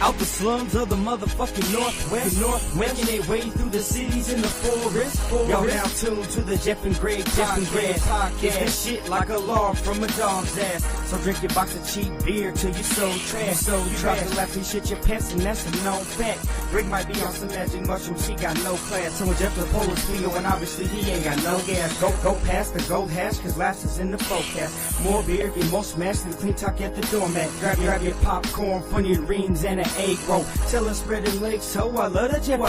Out the slums of the motherfucking Northwest, making their way through the cities in the forest. Y'all now tuned to the Jeff and Greg podcast. It's this shit like a log from a dog's ass. So drink your box of cheap beer till you so trash. You drop the left and shit your pants, and that's a known fact. Greg might be on some magic mushrooms, he got no class. So when Jeff the Pole is Cleo, and obviously he ain't got no gas. Go past the gold hash, cause last is in the forecast. More beer, get more smashed than clean talk at the doormat. Grab your popcorn, funny rings, and an egg roll. Tell us spread them legs, so I love the Jeff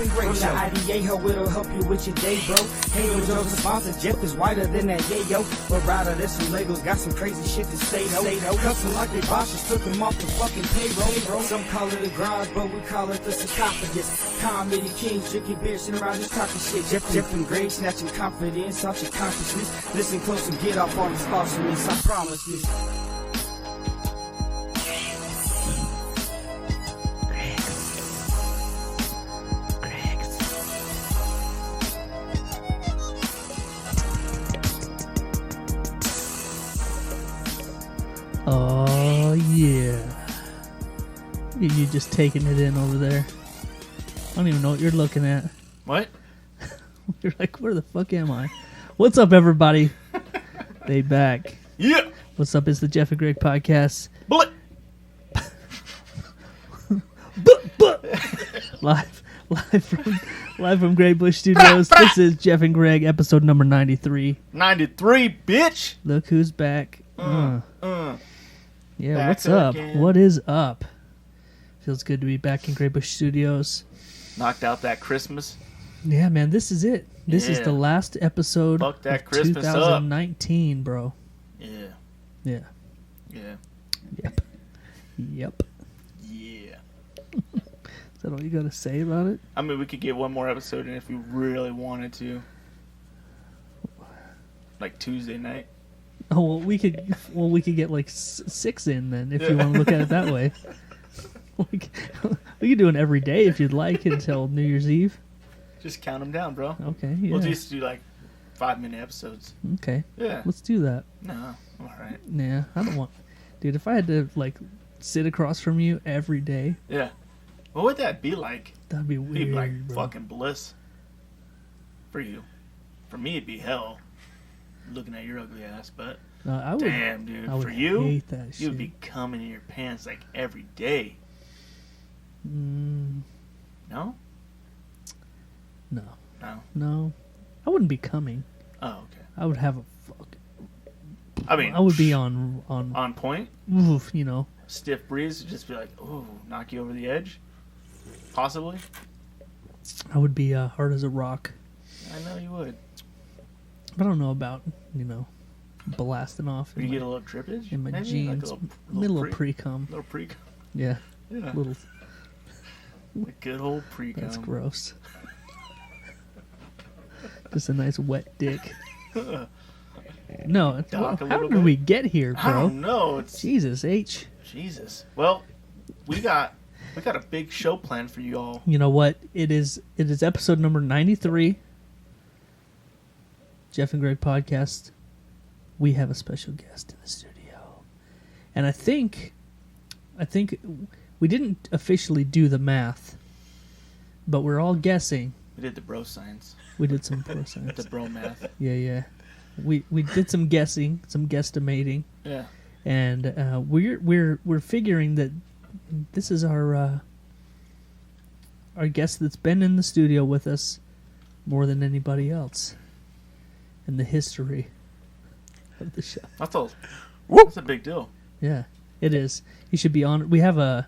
and Greg show. From the IDA, ho, it'll help you with your day, bro. Hey, yo, Joe's the sponsor, Jeff is whiter than that, yeah, yo. But rather, there's some Legos, got some crazy shit to say, though. Custom like they bosses, took them off the fucking payroll. Some call it a garage, but we call it the sarcophagus. Comedy kings, drinking beer, sitting around just talking shit. Jeff and Greg, snatching confidence off your consciousness. Listen close and get off all these thoughts from this, I promise this. Oh, yeah. You just taking it in over there. I don't even know what you're looking at. What? You're like, where the fuck am I? What's up, everybody? They back. Yeah. What's up? It's the Jeff and Greg podcast. Bullet. live from Great Bush Studios. This is Jeff and Greg, episode number 93. 93, bitch. Look who's back. Yeah, Back what's up? again. What is up? Feels good to be back in Great Bush Studios. Knocked out that Christmas. Yeah, man, this is it. This is Yeah. the last episode Fuck that of Christmas up. 2019, bro. Yeah. Yeah. Yeah. Yep. Yeah. Is that all you got to say about it? I mean, we could get one more episode in if we really wanted to. Like Tuesday night. Oh, well, we could get like 6 in then, if you want to look at it that way. We could do an every day if you'd like until New Year's Eve. Just count them down, bro. Okay, yeah. We'll just do like 5-minute episodes. Okay. Yeah. Let's do that. No. All right. Nah, I don't want... Dude, if I had to, like, sit across from you every day... Yeah. What would that be like? That'd be It'd weird, be like bro. fucking bliss. For you. For me, it'd be hell. Looking at your ugly ass, but... I would, Damn, dude. I would For you, hate that shit. you'd be coming in your pants like every day. No? No. No. No. I wouldn't be coming. Oh, okay. I would have a fuck. I mean, I would be on point. oof, you know. Stiff breeze would just be like, ooh, knock you over the edge. Possibly. I would be hard as a rock. I know you would. But I don't know about, you know, blasting off You in, get my, a little drippage in my maybe? jeans. Like Middle of pre-cum. Little pre-cum. Yeah. Yeah. Little. A good old pre-cum. That's gross. Just a nice wet dick. No, Dock a how little did bit. we get here, I bro? don't know. It's Jesus H. Jesus. Well, we got a big show planned for you all. You know what? It is episode number 93. Jeff and Greg podcast. We have a special guest in the studio. And I think we didn't officially do the math, but we're all guessing. We did the bro science. We did some pro science. The bro math. Yeah. We did some guessing, some guesstimating. Yeah. And we're figuring that this is our guest that's been in the studio with us more than anybody else in the history of the show. That's a big deal. Yeah, it is. You should be on. We have a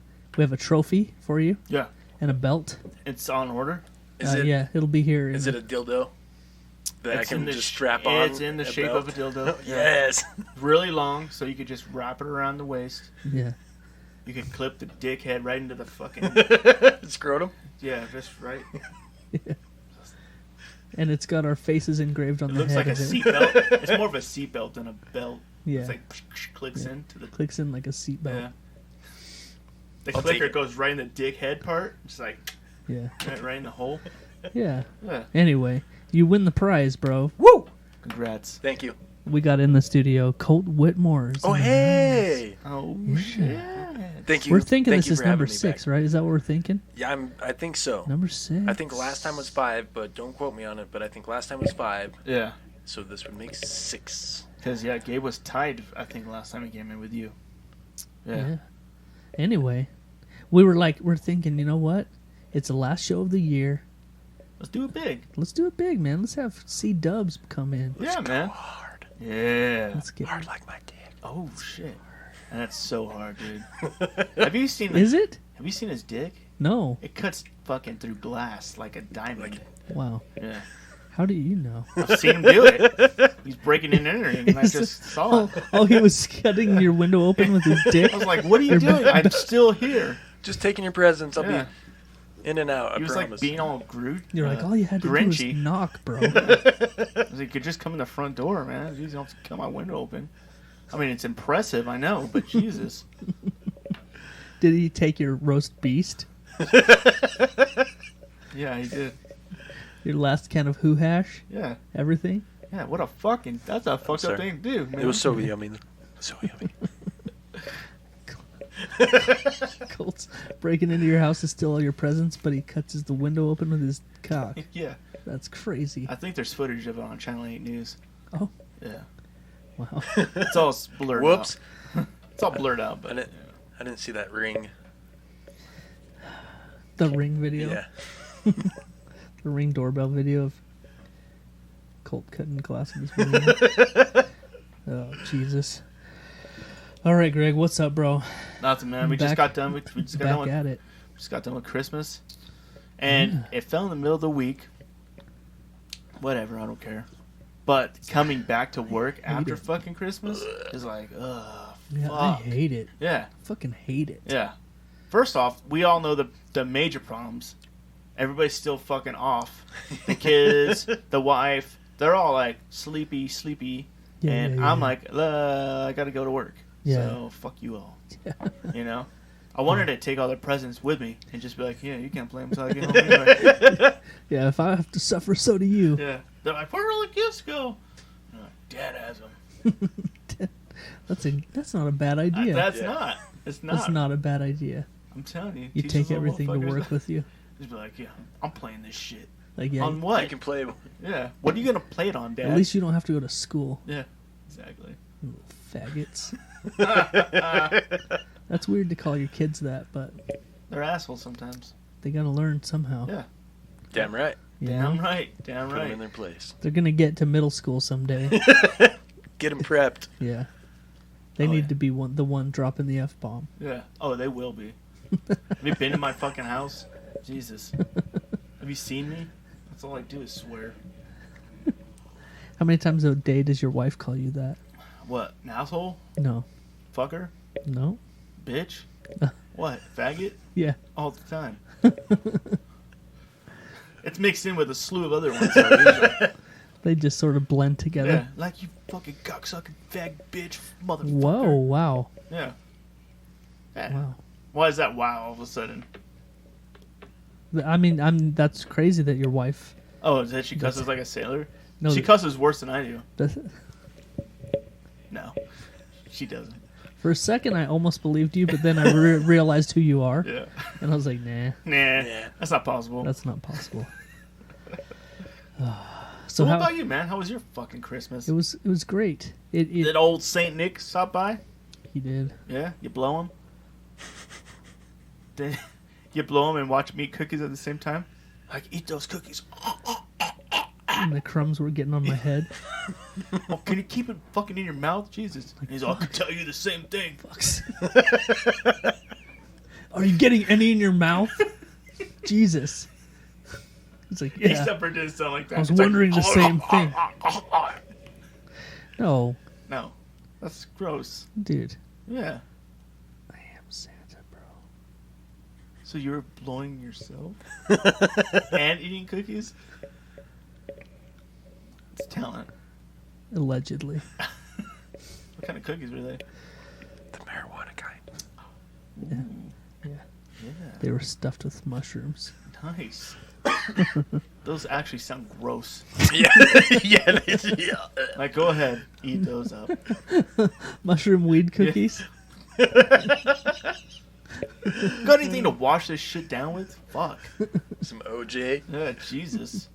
trophy for you. Yeah. And a belt. It's on order. Yeah, it'll be here. Is it a dildo that I can just strap on? It's in the shape belt? of a dildo. Yes. Really long, so you could just wrap it around the waist. Yeah. You could clip the dick head right into the fucking... Scrotum? Yeah, just right. Yeah. And it's got our faces engraved on It the looks head. like a of it. seatbelt. It's more of a seatbelt than a belt. Yeah. It's like clicks Yeah. into the... Clicks in like a seatbelt. Yeah. The I'll clicker take it. goes right in the dick head part. Just like Yeah. right in the hole. Yeah. Yeah. Anyway, you win the prize, bro. Woo! Congrats. Thank you. we got in the studio Colt Whitmore. Oh, hey! Oh, Yeah. shit. Thank you. We're thinking Thank this you is for having number me 6, back. right? Is that what we're thinking? Yeah, I think so. Number 6. I think last time was 5, but don't quote me on it. But I think last time was 5, Yeah. so this would make 6. Because, yeah, Gabe was tied, I think, last time he came in with you. Yeah. Anyway, we're thinking, you know what? It's the last show of the year. Let's do it big. Let's do it big, man. Let's have C-Dubs come in. Yeah, man. Hard. Yeah. Let's get Hard like my dick. Oh, shit. That's so hard, dude. Have you seen Is it? Have you seen his dick? No. It cuts fucking through glass like a diamond. Wow. Yeah. How do you know? I've seen him do it. He's breaking in and entering, and I just saw it. Oh, he was cutting your window open with his dick? I was like, what are you doing? I'm still here. Just taking your presents. I'll Yeah. be in and out. He I was promise. like being all Groot. You're like, all you had to do was Grinchy. knock, bro. I was like, you could just come in the front door, man. You don't have to cut my window open. I mean, it's impressive, I know, but Jesus. Did he take your roast beast? Yeah, he did. Your last can of Who Hash? Yeah. Everything? Yeah, what a fucking... That's a fucked up Sorry. thing to do, man. It was so yummy. So yummy. Colt's breaking into your house to steal all your presents, but he cuts the window open with his cock. Yeah. That's crazy. I think there's footage of it on Channel 8 News. Oh, Yeah. wow. It's all blurred Whoops. out. It's all blurred out, but... I didn't see that ring. The Ring video? Yeah. The Ring doorbell video of Colt cutting glass in his window. Oh, Jesus. All right, Greg, what's up, bro? Nothing, man. We just got done with Christmas, and it fell in the middle of the week. Whatever, I don't care. But coming back to work after fucking Christmas is like, ugh, Yeah, fuck. I hate it. Yeah, Fucking hate it. yeah. First off, we all know the major problems. Everybody's still fucking off. The kids, the wife, they're all like sleepy, Yeah, and yeah, I'm yeah. like, I gotta go to work. Yeah. So fuck you all. You know, I wanted to take all their presents with me and just be like, yeah, you can't play them until I get home anyway. Yeah, if I have to suffer, so do you. Yeah, they're like, where all the gifts go? I'm like, Dad has them. That's not a bad idea. That's not. It's not. That's not a bad idea. I'm telling you. You teach take those little everything to motherfuckers work with you. Just be like, yeah, I'm playing this shit. Like, yeah, On what? You can play. Yeah. What are you gonna play it on, Dad? at least you don't have to go to school. Yeah. Exactly. You little faggots. That's weird to call your kids that, but They're assholes sometimes. they gotta learn somehow. Yeah. Damn right. You Damn know? right. Damn Put them right. in their place. They're gonna get to middle school someday. Get them prepped. Yeah. They Oh, need yeah. to be the one dropping the F-bomb. Yeah. Oh, they will be. Have you been to my fucking house? Jesus. Have you seen me? That's all I do is swear. How many times a day does your wife call you that? What? An asshole? No. Fucker? No? Bitch? What? Faggot? Yeah. All the time. It's mixed in with a slew of other ones. Though, usually. They just sort of blend Yeah. together. Like you fucking cocksucking fag bitch motherfucker. Whoa, wow. Yeah. Yeah. Wow. Why is that wow all of a sudden? I mean, that's crazy that your wife Oh, is that she cusses like a sailor? No, She cusses worse than I do. does. No. She doesn't. For a second, I almost believed you, but then I realized who you are, Yeah. and I was like, nah, Nah. Yeah. That's not possible. that's not possible. So what how about you, man? How was your fucking Christmas? it was great. It Did old Saint Nick stop by? he did. Yeah? You blow him? Did you blow him and watch him eat cookies at the same time? Like, eat those cookies. And the crumbs were getting on my head. Oh, can you keep it fucking in your mouth? Jesus. And he's all, I could tell you the same thing. Fucks. Are you getting any in your mouth? Jesus. It's like, He yeah. never did sound like that. I was It's like, wondering the same thing. "Oh." No, No. That's gross. dude. Yeah. I am Santa, bro. So you were blowing yourself? And eating cookies? It's talent. Allegedly. What kind of cookies were they? The marijuana kind. Yeah. Yeah. They were stuffed with mushrooms. Nice. Those actually sound gross. yeah, yeah, yeah. Like, go ahead, eat those up. Mushroom weed cookies. Got anything to wash this shit down with? Fuck. Some OJ. Yeah, Jesus.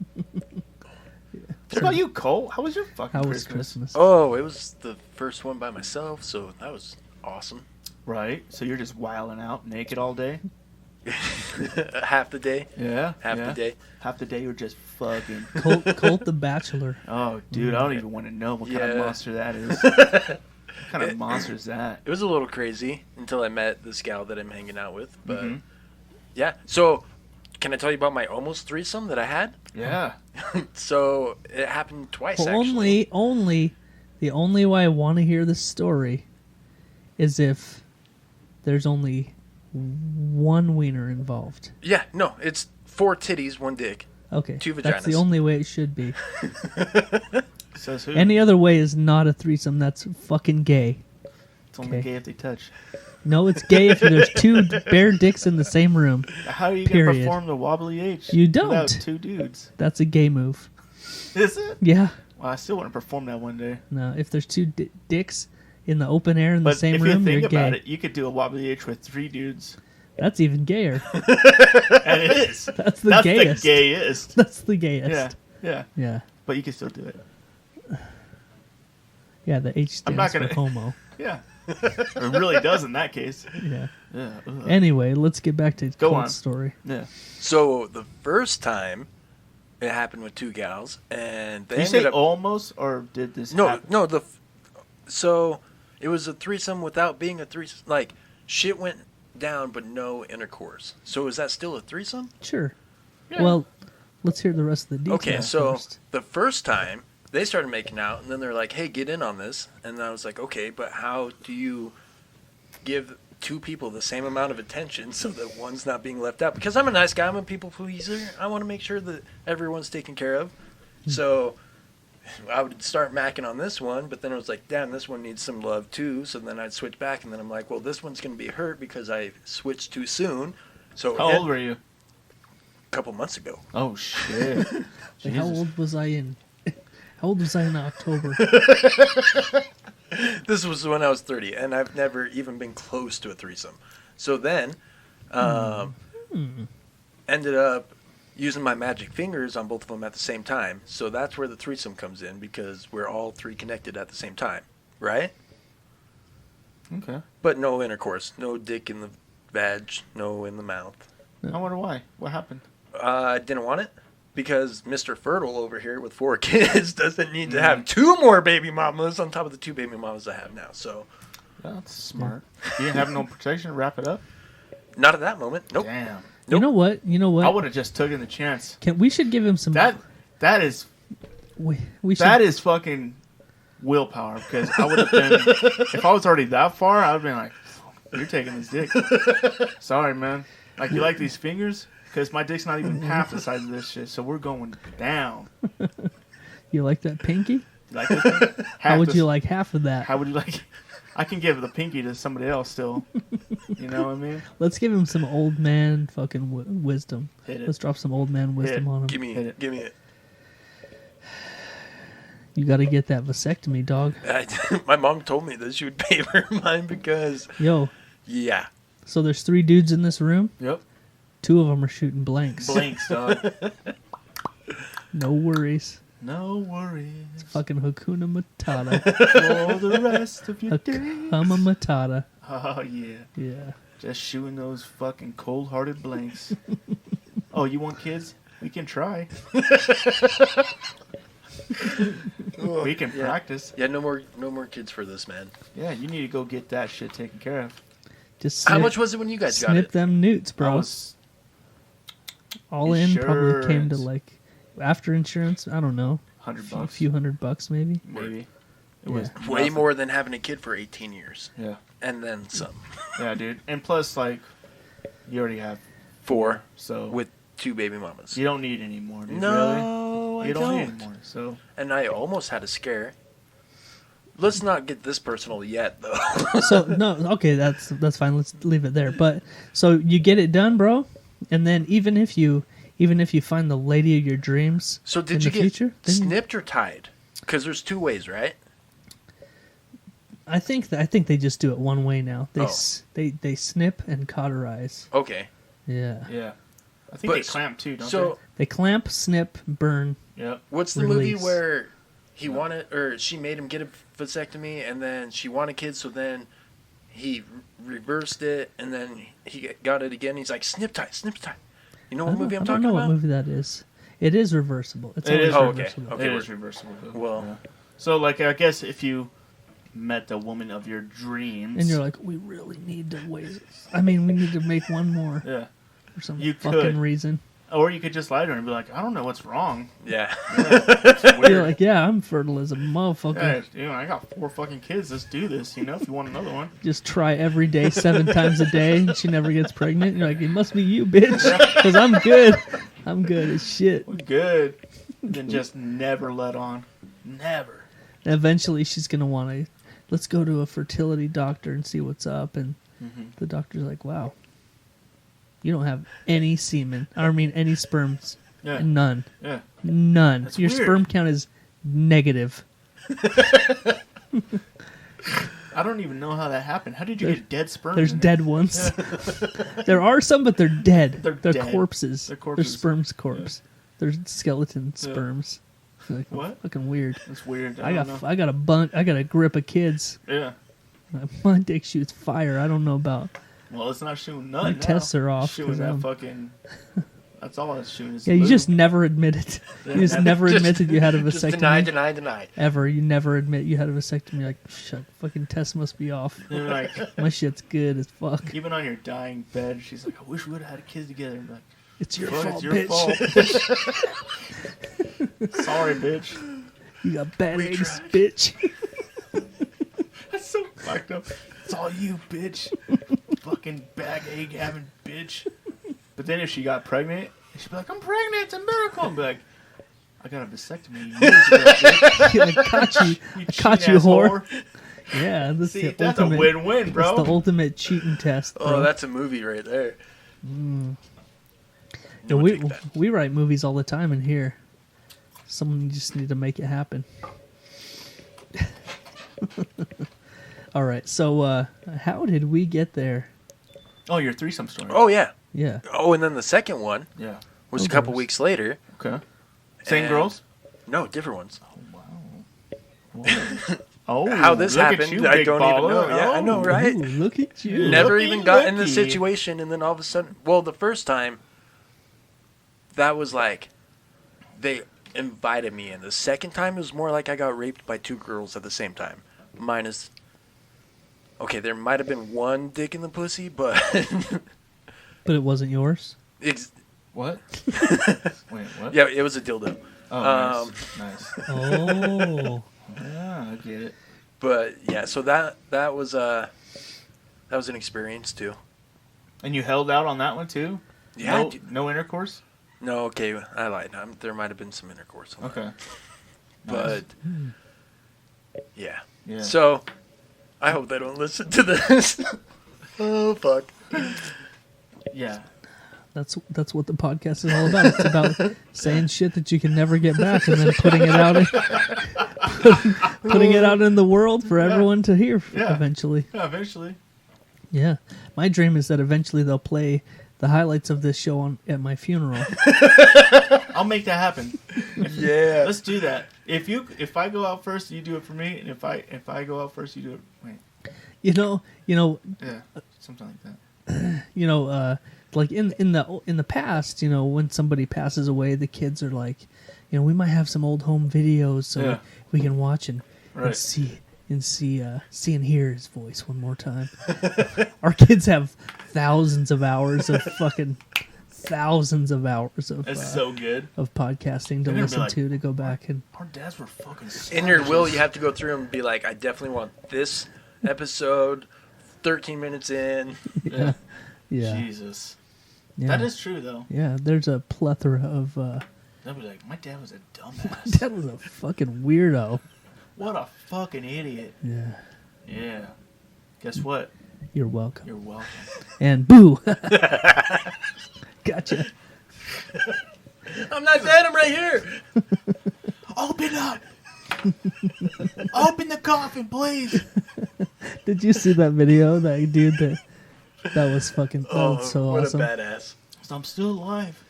What about you, Cole? How was your fucking How was Christmas? Christmas? Oh, it was the first one by myself, so that was awesome. Right. So you're just wilding out naked all day? Half the day. Yeah. Half the day. Half the day you're just fucking. Colt the Bachelor. Oh, dude, I don't even want to know what kind of Yeah. monster that is. What kind of monster is that? It was a little crazy until I met this gal that I'm hanging out with. But Mhm. yeah, so can I tell you about my almost threesome that I had? Yeah. So it happened twice actually. The only way I want to hear this story is if there's only one wiener involved. Yeah, no, it's 4 titties, 1 dick. Okay, 2 that's the vaginas. only way it should be. Says who? Any other way is not a threesome. That's fucking gay. It's only okay. gay if they touch. No, it's gay if there's 2 bare dicks in the same room. How are you going to Period. perform the wobbly H? You don't. Without 2 dudes. That's a gay move. Is it? Yeah. Well, I still want to perform that one day. No, if there's 2 dicks in the open air in the But same if room, you think you're about gay. it, you could do a wobbly H with 3 dudes. That's even gayer. And it is. That's the gayest. the gayest. That's the gayest. Yeah. Yeah. Yeah. But you can still do it. Yeah, the H I'm not stands for gonna- homo. Yeah. It really does in that case. Yeah. Yeah. Ugh. Anyway, let's get back to Go Colt's on. story. Yeah. So the first time it happened with 2 gals, and they Did you ended say up almost, or did this no, happen? no. So it was a threesome without being a threesome. Like shit went down, but no intercourse. So is that still a threesome? Sure. Yeah. Well, let's hear the rest of the details. Okay, so first. the first time they started making out, and then they're like, "Hey, get in on this," and I was like, "Okay, but how do you give 2 people the same amount of attention so that one's not being left out?" Because I'm a nice guy, I'm a people pleaser. I want to make sure that everyone's taken care of. So I would start macking on this one, but then I was like, "Damn, this one needs some love too." So then I'd switch back, and then I'm like, "Well, this one's gonna be hurt because I switched too soon." So How old were you? A couple months ago. Oh shit! Like, how Jesus. old was I in? How old was I in October? This was when I was 30, and I've never even been close to a threesome. So then, ended up using my magic fingers on both of them at the same time. So that's where the threesome comes in, because we're all 3 connected at the same time, right? Okay. But no intercourse, no dick in the vag, no in the mouth. I wonder why. What happened? I didn't want it, because Mr. Fertile over here with 4 kids doesn't need to have 2 more baby mamas on top of the 2 baby mamas I have now. So That's smart. You didn't have no protection to wrap it up? not at that moment. Nope. Damn. You know what? You know I what? would have just taken the chance. We should give him some. That is we should. that is fucking willpower, because I would have been, if I was already that far, I would have been like, "You're taking this dick." Sorry, man. Like, you like these fingers? Because my dick's not even half the size of this shit, so we're going down. You like that pinky? You like this thing? How would this- you like half of that? How would you like? I can give the pinky to somebody else still. You know what I mean? Let's give him some old man fucking wisdom. Hit it. Let's drop some old man wisdom it. on him. Give me Hit it. it. Give me it. You got to get that vasectomy, dog. My mom told me that she would pay for mine because, Yo, yeah. so there's 3 dudes in this room. Yep. 2 of them are shooting blanks. Blinks, dog. No worries. No worries Fucking Hakuna Matata. for the rest of your days. Hakuna Matata. Oh, yeah. Yeah. Just shooting those fucking cold-hearted blanks. Oh, you want kids? We can try. We can practice. Yeah, no more kids for this, man. Yeah, you need to go get that shit taken care of. Just snip, How much was it when you guys got snip it? them newts, I bro. was- All in probably came to Insurance. like, after insurance, I don't know, $100 a few $100 maybe. maybe. It Yeah. was Way nothing. more than having a kid for 18 years. Yeah, And then some. yeah, dude. And plus, like, you already have 4 so with 2 baby mamas. you don't need any more, dude. No, really? I You don't need don't. any more. So And I almost had a scare. Let's not get this personal yet, though. So no, okay, that's fine. Let's leave it there. But so you get it done, bro, and then even if you even if you find the lady of your dreams, So in did the you get future, then snipped or tied? Because there's 2 ways, right? I think they just do it one way now. They Oh. they snip and cauterize. Okay. Yeah. Yeah. I think But they clamp too, don't So They clamp, snip, burn. they? Yep. what's the Release. movie where he wanted, or she made him get a vasectomy, and then she wanted kids, so then he reversed it, and then he got it again. He's like, snip tie, snip tie. You know what movie I'm I don't talking know about? what movie that is. It is reversible. It's It always is. Oh, okay. reversible. Okay. It we're- is reversible. Though. Well- Yeah. So like I guess if you met the woman of your dreams, And you're like, we really need to wait. I mean, we need to make one more yeah, for some You fucking could. reason. or you could just lie to her and be like, I don't know what's wrong. Yeah. It's weird. You're like, yeah, I'm fertile as a motherfucker. Yeah, I got 4 fucking kids. Let's do this. If you want another one. Just try every day, 7 times a day, and she never gets pregnant. And you're like, it must be you, bitch, because I'm good. I'm good as shit. We're good. Then just never let on. Never. And eventually, she's gonna want to. Let's go to a fertility doctor and see what's up. And the doctor's like, wow, you don't have any semen. I mean, any sperms. Yeah. None. Yeah. None. That's Your weird. sperm count is negative. I don't even know how that happened. How did you get dead sperm? There's in there? dead ones. There are some, but they're dead. They're They're dead. corpses. They're corpses. sperm's corpse. They're skeleton sperms. Like, What? Fucking weird. That's weird. I don't got know. I got a bunch. I got a grip of kids. Yeah. My dick shoots fire. I don't know about. Well, it's not shooting nothing. My now. tests are off, Shooting 'cause that I'm- fucking. That's all it's shooting. Is Yeah, you lube. just never admit it. You just never admitted you had a Just vasectomy. deny. Ever. You never admit you had a vasectomy. You're like, shut. Fucking test must be off. You're like, My shit's good as fuck. even on your dying bed, she's like, I wish we would have had kids together. And like, It's your fuck, fault, it's your bitch. fault. Sorry, bitch. You got bad We eggs, tried. bitch. That's so fucked up. It's all you, bitch. Fucking bag egg having bitch. But then if she got pregnant, she'd be like, I'm pregnant. It's a miracle. And be like, I got a vasectomy years ago, bitch. I caught you. You I caught you, cheating-ass whore. Yeah, this See, is the that's ultimate. a win-win, bro. It's the ultimate cheating test, bro. Oh, that's a movie right there. Yeah, No one we take that. we write movies all the time in here. Someone just need to make it happen. All right, so how did we get there? Oh, your threesome story. Oh, yeah. Yeah, Oh, and then the second one Yeah. was a Oh, couple there's- weeks later. Okay. Same And- girls? No, different ones. Oh, How this look at happened, you, I big don't even baller. know. Yeah, I know, Oh. right? Ooh, look at you. Never Looky, even got in the looky. situation, and then all of a sudden, well, the first time, that was like, they invited me in. The second time, it was more like I got raped by 2 girls at the same time. Minus, okay, there might have been one dick in the pussy, but But it wasn't yours. What? Wait, what? yeah, it was a dildo. Oh, Um, nice. Oh, Yeah, I get it. But yeah, so that was an experience too. And you held out on that one too? Yeah, No, dude. no intercourse? No, okay, I lied. There might have been some intercourse, on that. Okay. But yeah. Yeah. So I hope they don't listen to this. Oh fuck. Yeah. that's what the podcast is all about. It's about saying shit that you can never get back, and then putting it out, putting it out in the world for everyone to hear. Yeah. Eventually. Yeah, eventually. Yeah, my dream is that eventually they'll play the highlights of this show at my funeral. I'll make that happen. Yeah. Let's do that. If I go out first, you do it for me, and if I go out first, you do it. Wait. You know, Yeah. Something like that. like in the past, when somebody passes away, the kids are like, we might have some old home videos so Yeah. we can watch and Right. see and hear his voice one more time. Our kids have thousands of hours of That's so good. of podcasting to They're gonna be listen like, to go back and Our dads were fucking In your savages. will, you have to go through and be like, I definitely want this episode 13 minutes in. Yeah. yeah, Jesus. yeah. That is true, though. Yeah, there's a plethora of. They'll be like, my dad was a dumbass. Dad was a fucking weirdo. What a fucking idiot. Yeah, Yeah. Guess what? you're welcome. You're welcome. And boo. Gotcha. I'm not dead. I'm right here. Open up. Open the coffin, please. Did you see that video? That dude that was fucking that was so what awesome. a badass. I'm still alive.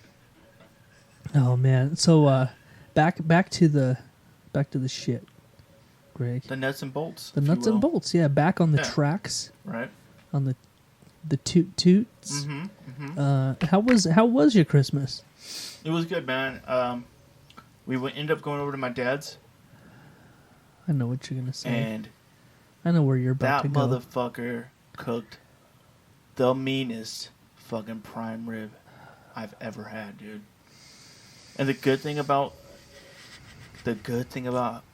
Oh man. So back to the shit, Greg. The nuts and bolts. The if you nuts and will. bolts, yeah, back on the Yeah. tracks, Right. on the toots. How was your Christmas? It was good, man. We ended up going over to my dad's, I know what you're gonna say. and I know where you're about that to go. motherfucker cooked the meanest fucking prime rib I've ever had, dude. And the good thing about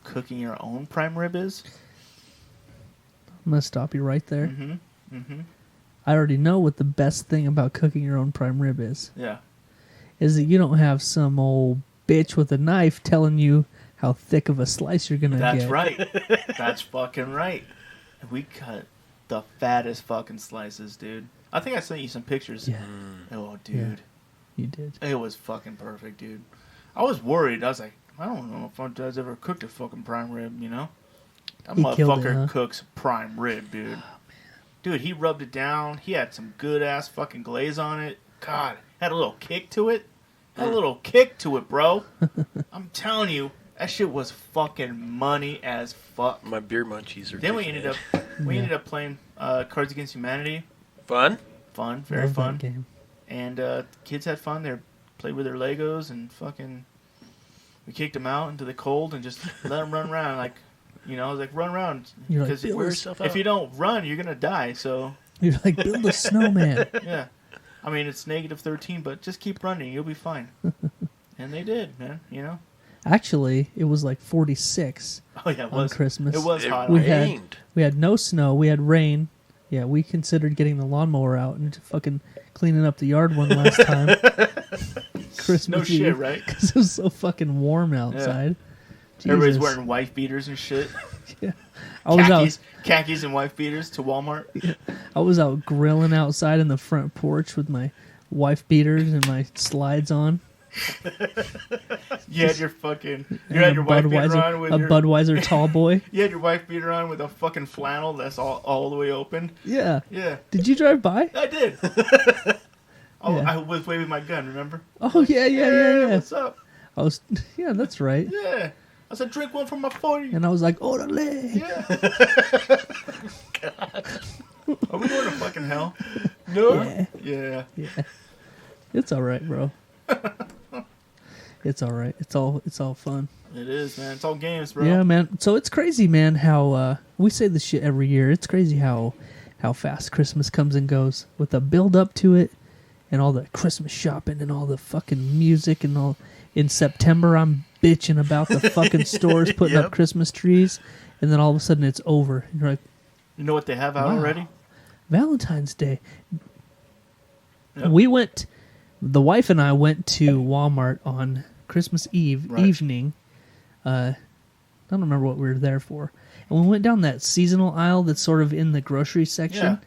cooking your own prime rib is, I'm gonna stop you right there. mm-hmm. I already know what the best thing about cooking your own prime rib is Yeah, that you don't have some old bitch with a knife telling you how thick of a slice you're gonna that's get. right. That's fucking right. We cut the fattest fucking slices, dude. I think I sent you some pictures. Yeah, Oh, dude. Yeah. you did. It was fucking perfect, dude. I was worried. I was like, I don't know if my dad's ever cooked a fucking prime rib, you know? That He killed it, motherfucker huh? cooks prime rib, dude. Dude, he rubbed it down. He had some good ass fucking glaze on it. God, had a little kick to it. Had a little kick to it, bro. I'm telling you, that shit was fucking money as fuck. My beer munchies are. Then we kicking ended in. up ended up playing Cards Against Humanity. Fun. Fun, very Love that fun. game. And kids had fun. They played with their Legos and fucking. We kicked them out into the cold and just let them run around. Like, you know, I was like, run around. You're like, Because build Wear a- yourself if out. you don't run, you're gonna die. So You're like, build a snowman. yeah, I mean it's -13, but just keep running. You'll be fine. And they did, man. You know. Actually, it was like 46 Oh yeah, it on was Christmas. It was It hot. We out. had- rained. We had no snow. We had rain. Yeah, we considered getting the lawnmower out and fucking cleaning up the yard one last time. Christmas No shit, Eve, right? Because it was so fucking warm outside. Everybody's Jesus. wearing wife beaters and shit. I was Khakis and wife beaters to Walmart. out grilling outside in the front porch with my wife beaters and my slides on. You had your fucking. You And had a your wife beater Budweiser, on with a your. Budweiser tall boy. You had your wife beater on with a fucking flannel that's all the way open. Yeah. Yeah, Did you drive by? I did. Yeah. I was waving my gun. Remember? Oh yeah, yeah. What's up? I was. Yeah, that's right. Yeah. I said, drink one from my 40. And I was like, orale. Yeah. Are we going to fucking hell? No. Yeah. Yeah. Yeah. It's all right, bro. It's all right. It's all fun. It is, man. It's all games, bro. Yeah, man. So it's crazy, man, how we say this shit every year. It's crazy how fast Christmas comes and goes with the build up to it and all the Christmas shopping and all the fucking music and all. In September, I'm bitching about the fucking stores putting up Yep. Christmas trees, and then all of a sudden it's over. You're like, You know what they have out Wow. already? Valentine's Day. Yep. The wife and I went to Walmart on Christmas Eve Right. evening. I don't remember what we were there for. And we went down that seasonal aisle that's sort of in the grocery section, Yeah.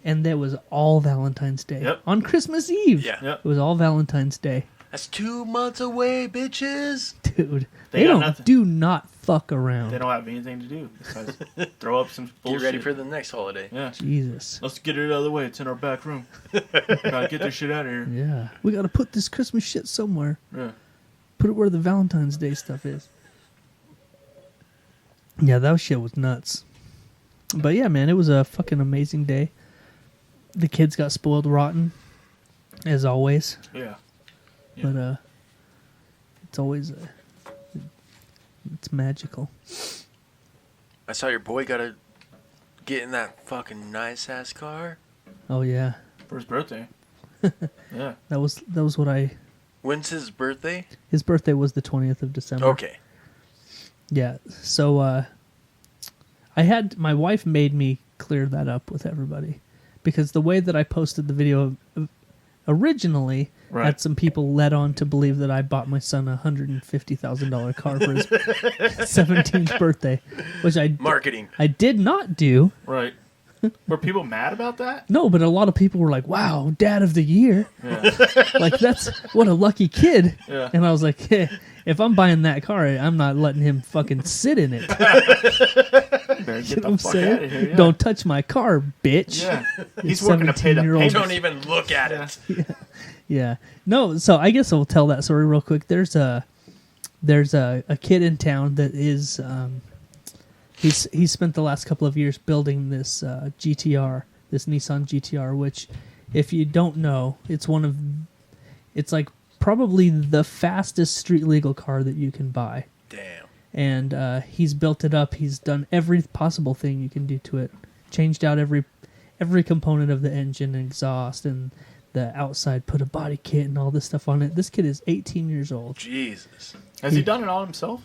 and that was all Valentine's Day. Yep. On Christmas Eve. Yeah. Yep. It was all Valentine's Day. That's 2 months away, bitches. Dude, They they got don't nothing. do not fuck around. They don't have anything to do besides throw up some bullshit. Get ready for the next holiday. Yeah. Jesus. Let's get it out of the way. It's in our back room. Gotta get this shit out of here. Yeah. We got to put this Christmas shit somewhere. Yeah. Put it where the Valentine's Day stuff is. Yeah, that shit was nuts. But yeah, man, it was a fucking amazing day. The kids got spoiled rotten, as always. Yeah. But it's always it's magical. I saw your boy got to get in that fucking nice ass car. Oh yeah, For his birthday. Yeah. that was what I. When's his birthday? His birthday was the 20th of December. Okay. Yeah, so my wife made me clear that up with everybody because the way that I posted the video originally Right. had some people led on to believe that I bought my son a $150,000 car for his 17th birthday, which Marketing. I did not do. Right. Were people mad about that? No, but a lot of people were like, "Wow, Dad of the Year!" Yeah. Like that's what a lucky kid. Yeah. And I was like, hey, if I'm buying that car, I'm not letting him fucking sit in it. Better get You know the what I'm fuck saying? out of here. Yeah. Don't touch my car, bitch. Yeah. He's working to pay the 17-year-old. payments. Don't even look at it. Yeah. No, so I guess I'll tell that story real quick. There's a kid in town that is he's spent the last couple of years building this GTR, this Nissan GTR, which if you don't know, it's like probably the fastest street legal car that you can buy. Damn. And he's built it up. He's done every possible thing you can do to it. Changed out every component of the engine and exhaust and the outside, put a body kit and all this stuff on it. This kid is 18 years old. Jesus. Has he done it all himself?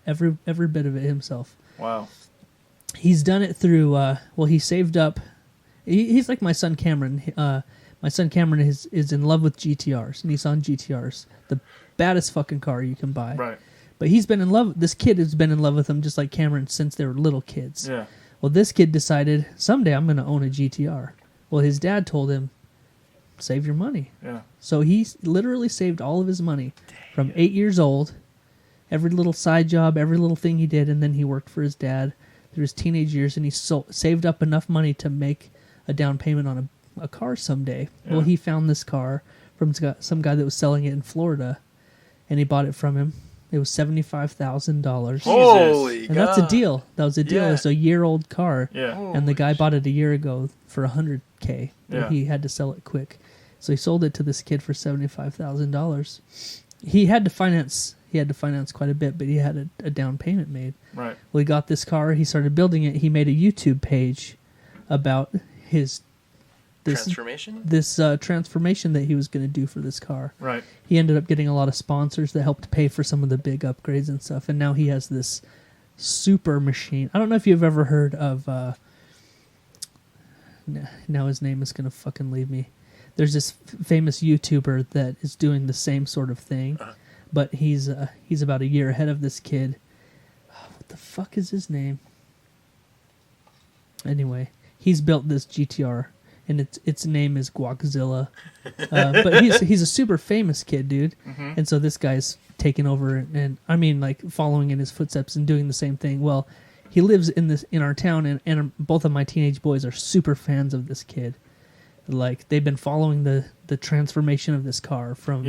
Every bit of it himself. Wow. He's done it through, he saved up. He's like my son Cameron. My son Cameron is in love with GTRs, Nissan GTRs. The baddest fucking car you can buy. Right. But he's been in love, this kid has been in love with them just like Cameron since they were little kids. Yeah. Well, this kid decided, someday I'm going to own a GTR. Well, his dad told him, save your money. Yeah. So he literally saved all of his money from 8 years old, every little side job, every little thing he did, and then he worked for his dad through his teenage years, and he saved up enough money to make a down payment on a car someday. Yeah. Well, he found this car from some guy that was selling it in Florida, and he bought it from him. It was $75,000. Holy And God. that's a deal. That was a deal. Yeah. It's a year-old car. Yeah. And the guy bought it a year ago for $100K. Yeah. He had to sell it quick. So he sold it to this kid for $75,000. He had to finance quite a bit, but he had a down payment made. Right. Well, he got this car, he started building it, he made a YouTube page about this transformation that he was going to do for this car. Right. He ended up getting a lot of sponsors that helped pay for some of the big upgrades and stuff, and now he has this super machine. I don't know if you've ever heard of now his name is going to fucking leave me. There's this famous YouTuber that is doing the same sort of thing, but he's about a year ahead of this kid. What the fuck is his name? Anyway, he's built this GTR, and its name is Guaczilla. But he's a super famous kid, dude. Mm-hmm. And so this guy's taking over, and I mean, like following in his footsteps and doing the same thing. Well, he lives in our town, and both of my teenage boys are super fans of this kid. Like they've been following the transformation of this car from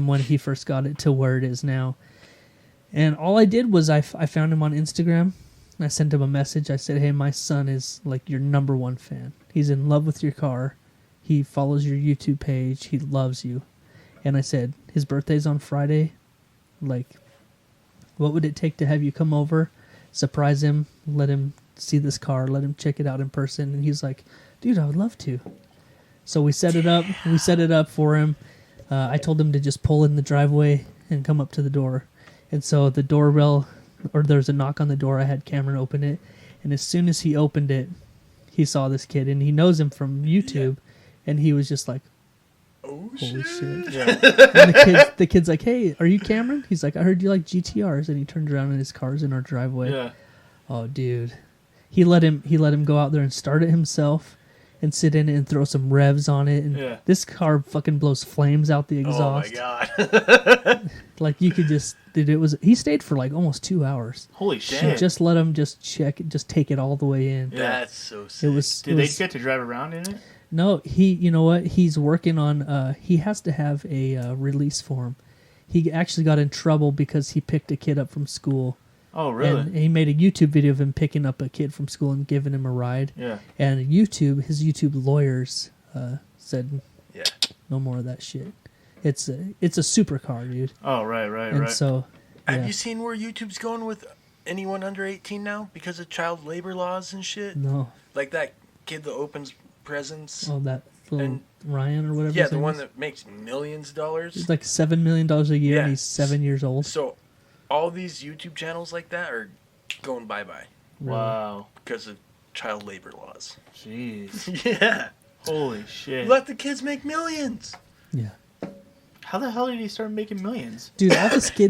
when he first got it to where it is now. And all I did was I found him on Instagram. I sent him a message. I said, "Hey, my son is like your number one fan. He's in love with your car. He follows your YouTube page. He loves you." And I said, "His birthday's on Friday. Like, what would it take to have you come over, surprise him, let him see this car, let him check it out in person?" And he's like, "Dude, I would love to." So we set it up. We set it up for him. I told him to just pull in the driveway and come up to the door. And so the doorbell, or there's a knock on the door. I had Cameron open it, and as soon as he opened it, he saw this kid, and he knows him from YouTube, and he was just like, Oh, "Holy shit!" Yeah. And the kid's like, "Hey, are you Cameron?" He's like, "I heard you like GTRs," and he turned around and his car's in our driveway. Yeah. Oh, dude, he let him go out there and start it himself, and sit in it and throw some revs on it. And this car fucking blows flames out the exhaust. Oh my God. Like you could just, dude, he stayed for like almost 2 hours. Holy shit. Just let him just check it, just take it all the way in. That's so sick. Did they get to drive around in it? No, you know what? He's working on, he has to have a release form. He actually got in trouble because he picked a kid up from school. Oh, really? And he made a YouTube video of him picking up a kid from school and giving him a ride. Yeah. And his YouTube lawyers said, Yeah. no more of that shit. It's a supercar, dude. Oh, right. And so, yeah. Have you seen where YouTube's going with anyone under 18 now because of child labor laws and shit? No. Like that kid that opens presents. Oh, that little And- Ryan or whatever. Yeah, his the name one is? that makes millions of dollars. He's like $7 million a year, Yeah. and he's 7 years old. So all these YouTube channels like that are going bye-bye Wow. because of child labor laws. Jeez. Yeah. Holy shit. Let the kids make millions. Yeah. How the hell did he start making millions? Dude,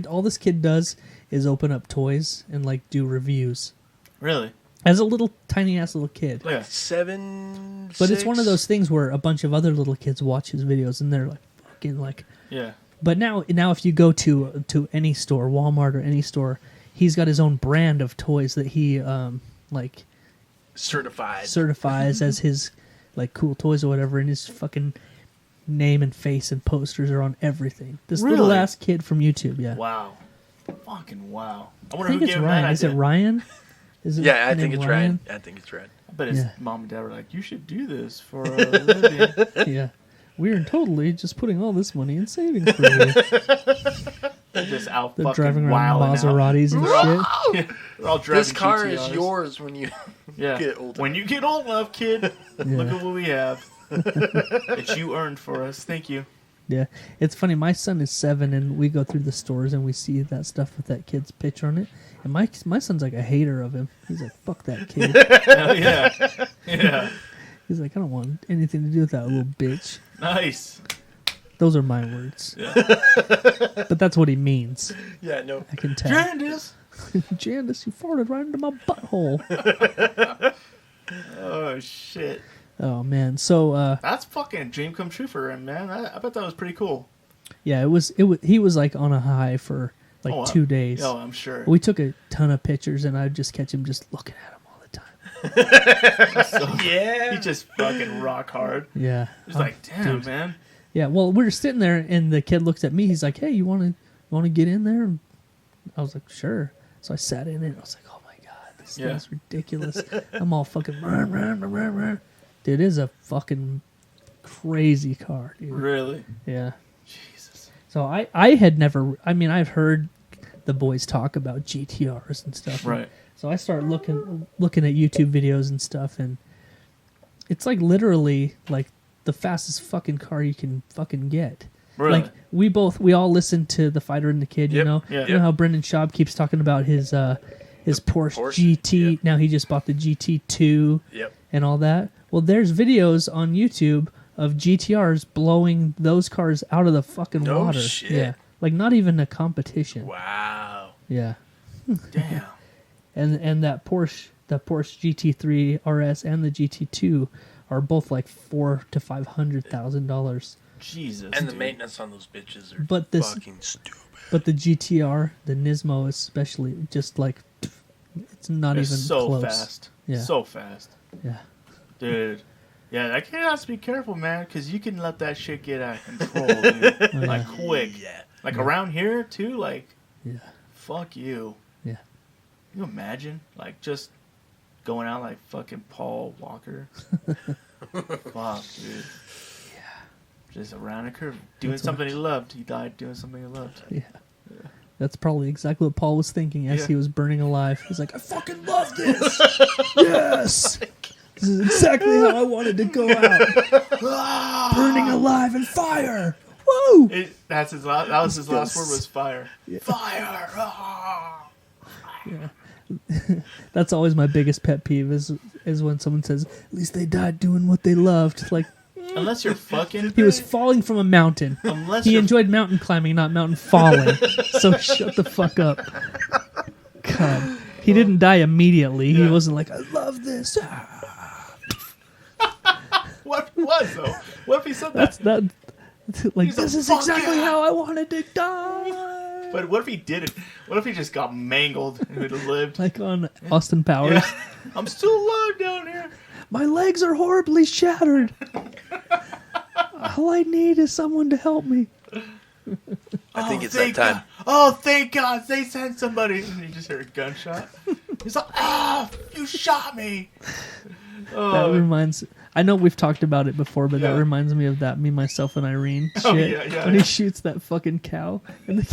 all this kid does is open up toys and like do reviews. Really? as a little tiny ass little kid. Yeah. 7, But it's 6? one of those things where a bunch of other little kids watch his videos and they're like fucking like. Yeah. But now if you go to any store, Walmart or any store, he's got his own brand of toys that he like certifies as his like cool toys or whatever, and his fucking name and face and posters are on everything. This little Really? ass kid from YouTube, yeah. Wow. Fucking wow. I I wonder think who it's gave him Ryan. that Is it idea. Ryan? Is it Yeah, I think named it's Ryan. I think it's Ryan. I bet his Yeah. mom and dad were like, "You should do this for a living." Yeah. We're totally just putting all this money in savings for you. They're just out They're fucking driving around wilding Maseratis and shit. out. They're all driving This car GTRs. is yours when you Yeah. get old When you get old enough, kid, look at what we have that you earned for us. Thank you. Yeah, it's funny. My son is 7, and we go through the stores and we see that stuff with that kid's picture on it. And my son's like a hater of him. He's like, "Fuck that kid." Hell yeah. Yeah. He's like, "I don't want anything to do with that little bitch." Nice. Those are my words. But that's what he means. Yeah, no. I can tell. Jandis. Jandis, you farted right into my butthole. Oh, shit. Oh man. So That's fucking a dream come true for him, man. I bet that was pretty cool. yeah, it was. He was like on a high for like Oh, 2 days. Oh, I'm sure. We took a ton of pictures, and I'd just catch him just looking at him all the time. He just fucking rock hard. Yeah. He's like, damn, dude. man. Yeah, well, we were sitting there, and the kid looks at me. He's like, "Hey, you want to get in there?" And I was like, "Sure." So I sat in it. And I was like, "Oh my god, this Yeah. thing's ridiculous." I'm all fucking. Dude, it is a fucking crazy car, dude. Really? Yeah. Jesus. So I had never. I mean, I've heard the boys talk about GTRs and stuff. Right. So I started looking at YouTube videos and stuff, and it's like literally like the fastest fucking car you can fucking get. Really? Like we all listen to The Fighter and the Kid, you Yep, know? yeah. You know how Brendan Schaub keeps talking about his Porsche GT. yep. Now he just bought the GT2 Yep. and all that. Well, there's videos on YouTube of GTRs blowing those cars out of the fucking No water. shit. Yeah. Like not even a competition. Wow. Yeah. Damn. And that Porsche GT3 RS and the GT2 are both like $400,000 to $500,000. Jesus. And the dude. maintenance on those bitches are But this- fucking stupid. But the GTR, the Nismo especially, just like it's not They're even so close. fast. Yeah. So fast. Yeah. Dude. Yeah, that kid has to be careful, man, because you can let that shit get out of control, dude. Oh, Like, yeah. quick. Yeah. Like, around here, too, like, Yeah. fuck you. Yeah. Can you imagine? Like, just going out like fucking Paul Walker. Fuck, dude. Yeah. Just around a curve. Doing That's something he loved. He died doing something he loved. Yeah. That's probably exactly what Paul was thinking as Yeah. he was burning alive. He's like, I fucking love this. Yes. This is exactly how I wanted to go out. Burning alive in fire. Woo! That was his last word was fire. Fire! Ah. That's always my biggest pet peeve is when someone says, at least they died doing what they loved. Like, Unless you're fucking. he was falling from a mountain. Unless He you're enjoyed mountain climbing, not mountain falling. So shut the fuck up. God. He didn't die immediately. He Yeah. wasn't like, I love this. What was though? What if he said that? That's that. Like, He's a this is fuck exactly yeah. how I wanted to die. But what if he didn't? What if he just got mangled and would have lived? Like on Austin Powers. Yeah. I'm still alive down here. My legs are horribly shattered. All I need is someone to help me. I think it's thank that time. God. Oh, thank God. They sent somebody. And you just hear a gunshot. He's like, ah, you shot me. That Oh, reminds. I know we've talked about it before, but Yeah. that reminds me of that Me, Myself, and Irene shit. Oh, yeah, when yeah. he shoots that fucking cow and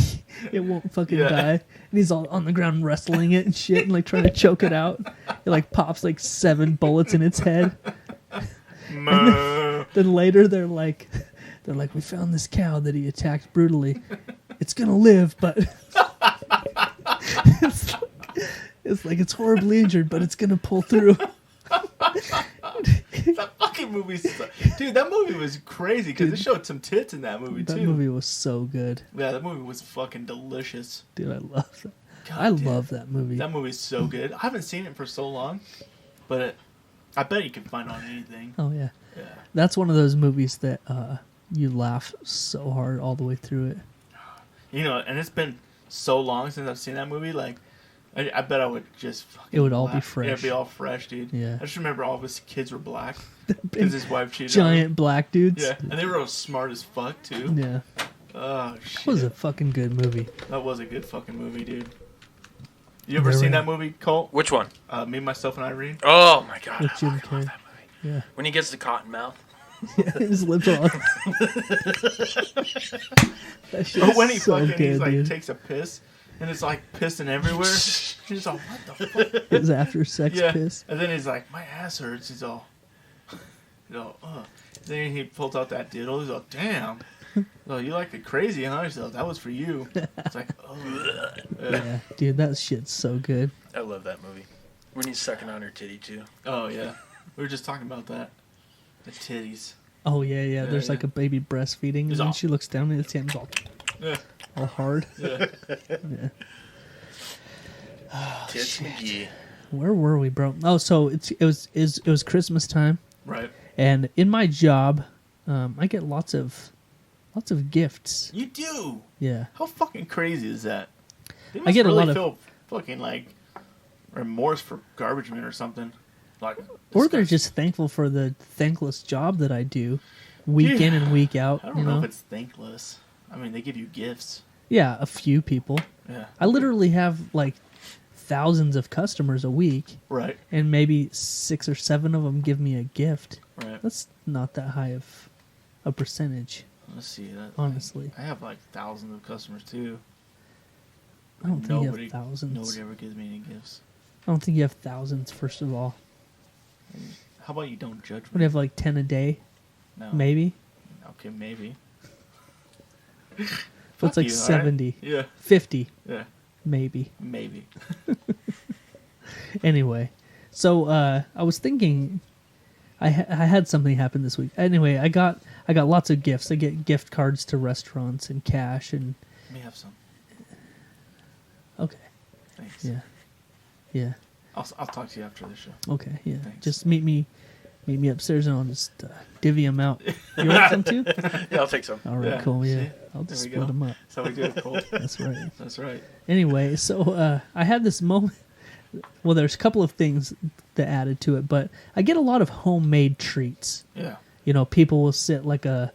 it won't fucking Yeah. die, and he's all on the ground wrestling it and shit and like trying to choke it out. It like pops like 7 bullets in its head. Moo. Then later they're like, we found this cow that he attacked brutally. It's gonna live, but it's like it's horribly injured, but it's gonna pull through. That fucking movie, dude. That movie was crazy because it showed some tits in that movie That too. movie was so good, Yeah, that movie was fucking delicious. dude. I love that. God, I dude. love that movie. That movie's so good. I haven't seen it for so long, but I bet you can find it on anything. Oh yeah, Yeah. that's one of those movies that you laugh so hard all the way through it. You know, and it's been so long since I've seen that movie. Like, I bet I would just fucking It would all be laugh. fresh. Yeah, it'd be all fresh, dude. Yeah. I just remember all of his kids were black because his wife cheated Giant black on dudes. him. Yeah, and they were all smart as fuck, too. Yeah. Oh, shit. It was a fucking good movie. That was a good fucking movie, dude. You ever There seen we- that movie, Colt? Which one? Me, Myself, and Irene? Oh my god. With I Jim fucking love Carrey. that movie. Yeah. When he gets the cotton mouth. His lips are on. That shit Or when he is so fucking good, he's like dude. takes a piss and it's like pissing everywhere. He's all, what the fuck? His after sex Yeah. piss. And then he's like, my ass hurts. He's all, ugh. Then he pulls out that diddle. He's all, damn. Oh, you like it crazy, huh? He's all, that was for you. It's like, oh. Yeah, dude, that shit's so good. I love that movie. When he's sucking on her titty too. Oh, yeah. We were just talking about that. The titties. Oh yeah. There's yeah. like a baby breastfeeding, and He's then all- she looks down and it's hands all Yeah. hard. Yeah. Yeah. Tits McGee. Where were we, bro? Oh, so it was Christmas time, Right. and in my job, I get lots of gifts. You do. Yeah. How fucking crazy is that? They I must get a really lot of- feel fucking like remorse for garbage men or something. Like, Or this they're guy's- just thankful for the thankless job that I do, week in and week out. I don't you know know? if it's thankless. I mean, they give you gifts. Yeah, a few people. Yeah. I literally have like thousands of customers a week, Right. and maybe 6 or 7 of them give me a gift. Right. That's not that high of a percentage, Let's see that. honestly. I have like thousands of customers too. I don't think you Nobody, have thousands. nobody ever gives me any gifts. I don't think you have thousands, first of all. How about you don't judge Would me? you have like 10 a day? No. Maybe? Okay, maybe. So Fuck it's like you, all right? 70, Yeah. 50, Yeah. maybe. Maybe. Anyway, so I was thinking, I had something happen this week. Anyway, I got lots of gifts. I get gift cards to restaurants and cash and Let me have some. okay, Thanks. yeah, I'll talk to you after the show. okay, yeah. Thanks. Just meet me upstairs and I'll just divvy them out. You want some too? Yeah, I'll take some. All right, Yeah, cool. Yeah, see? I'll There just we split go. them up. That's how we do it, Cole. That's right. That's right. Anyway, so I had this moment. Well, there's a couple of things that added to it, but I get a lot of homemade treats. Yeah. You know, people will sit like a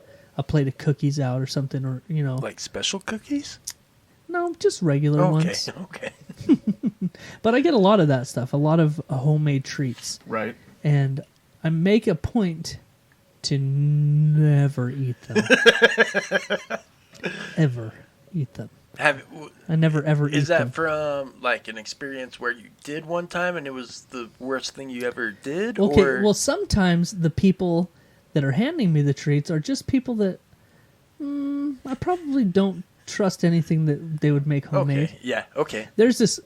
plate of cookies out or something, or you know, Like special cookies? no, just regular Okay, ones. okay. But I get a lot of that stuff, a lot of homemade treats, Right. and I make a point to never eat them. Ever eat them. I never ever eat Is that them. from like an experience where you did one time and it was the worst thing you ever did? Okay, or well, sometimes the people that are handing me the treats are just people that I probably don't trust anything that they would make homemade. okay, yeah, okay. There's this.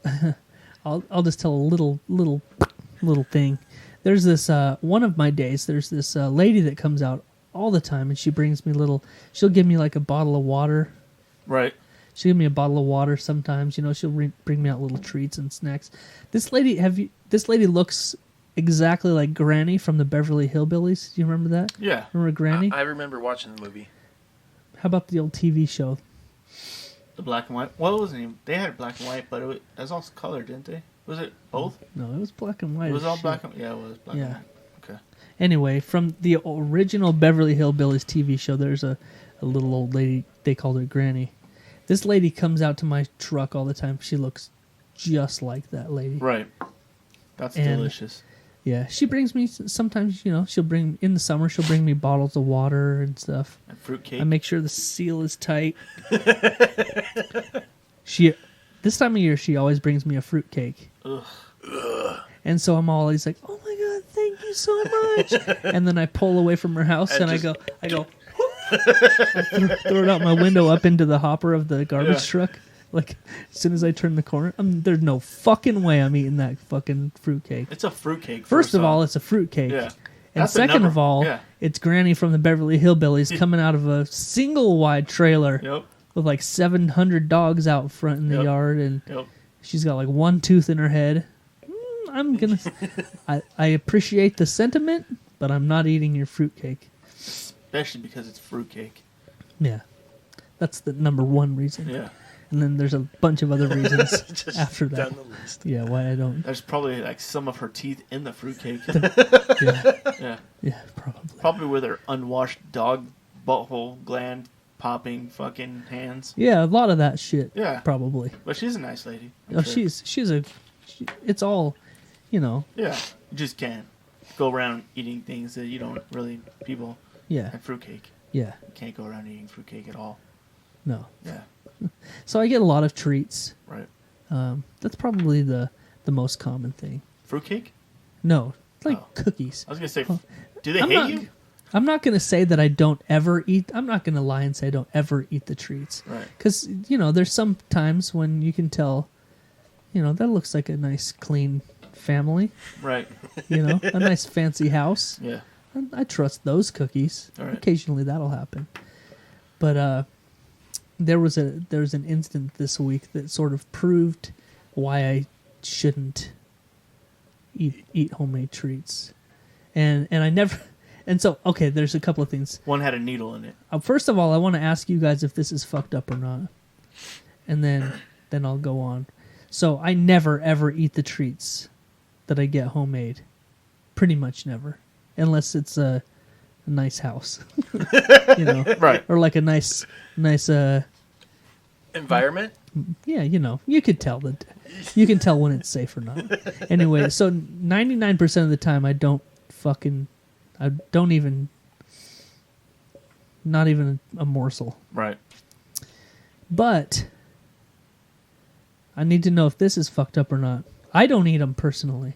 I'll just tell a little thing. There's this one of my days. There's this lady that comes out all the time, and she brings me She'll give me like a bottle of water. Right. She'll give me a bottle of water sometimes. You know, she'll bring me out little treats and snacks. This lady looks exactly like Granny from the Beverly Hillbillies. Do you remember that? Yeah. Remember Granny? I remember watching the movie. How about the old TV show? The black and white. Well, it wasn't even. They had black and white, but it was also color, didn't they? Was it both? No, it was black and white. It was as all shit. black and yeah, it was black Yeah. and white. Okay. Anyway, from the original Beverly Hillbillies TV show, there's a little old lady. They called her Granny. This lady comes out to my truck all the time. She looks just like that lady. Right. That's And- delicious. Yeah, she brings me sometimes. You know, she'll bring in the summer. She'll bring me bottles of water and stuff. And fruitcake. I make sure the seal is tight. This time of year, she always brings me a fruitcake. Ugh. And so I'm always like, "Oh my god, thank you so much!" And then I pull away from her house and I go, I throw it out my window up into the hopper of the garbage Yeah. truck. Like as soon as I turn the corner, there's no fucking way I'm eating that fucking fruitcake. It's a fruitcake. First of all, off. it's a fruitcake. Yeah. And That's a second number. of all, Yeah. it's Granny from the Beverly Hillbillies coming out of a single wide trailer Yep. with like 700 dogs out front in the Yep. yard, and Yep. She's got like one tooth in her head. I appreciate the sentiment, but I'm not eating your fruitcake. Especially because it's fruitcake. Yeah. That's the number one reason. Yeah. And then there's a bunch of other reasons Just after that. down the list. Yeah, why I don't. There's probably like some of her teeth in the fruitcake. Yeah, Yeah. yeah, probably. Probably with her unwashed dog butthole gland popping fucking hands. Yeah, a lot of that shit. Yeah. Probably. But she's a nice lady. I'm Oh, sure. it's all, you know. Yeah. You just can't go around eating things that you don't really, people, Yeah, like fruitcake. yeah, You can't go around eating fruitcake at all. no. Yeah. So I get a lot of treats. Right. That's probably the most common thing. Fruitcake? No, like Oh. cookies. I was going to say, Huh. do they I'm hate not, you? I'm not going to say that I don't ever eat. I'm not going to lie and say I don't ever eat the treats. Right. Because, you know, there's some times when you can tell, you know, that looks like a nice, clean family. Right. You know, a nice, fancy house. Yeah. I trust those cookies. All right. Occasionally that'll happen. But there was an instant this week that sort of proved why I shouldn't eat homemade treats. And I never. And so, okay, there's a couple of things. One had a needle in it. First of all, I want to ask you guys if this is fucked up or not. And then I'll go on. So I never, ever eat the treats that I get homemade. Pretty much never. Unless it's a nice house. You know? Right. Or like a nice, Environment? yeah, you know, you can tell when it's safe or not. Anyway, so 99% of the time I don't even, not even a morsel. Right. But I need to know if this is fucked up or not. I don't eat them personally,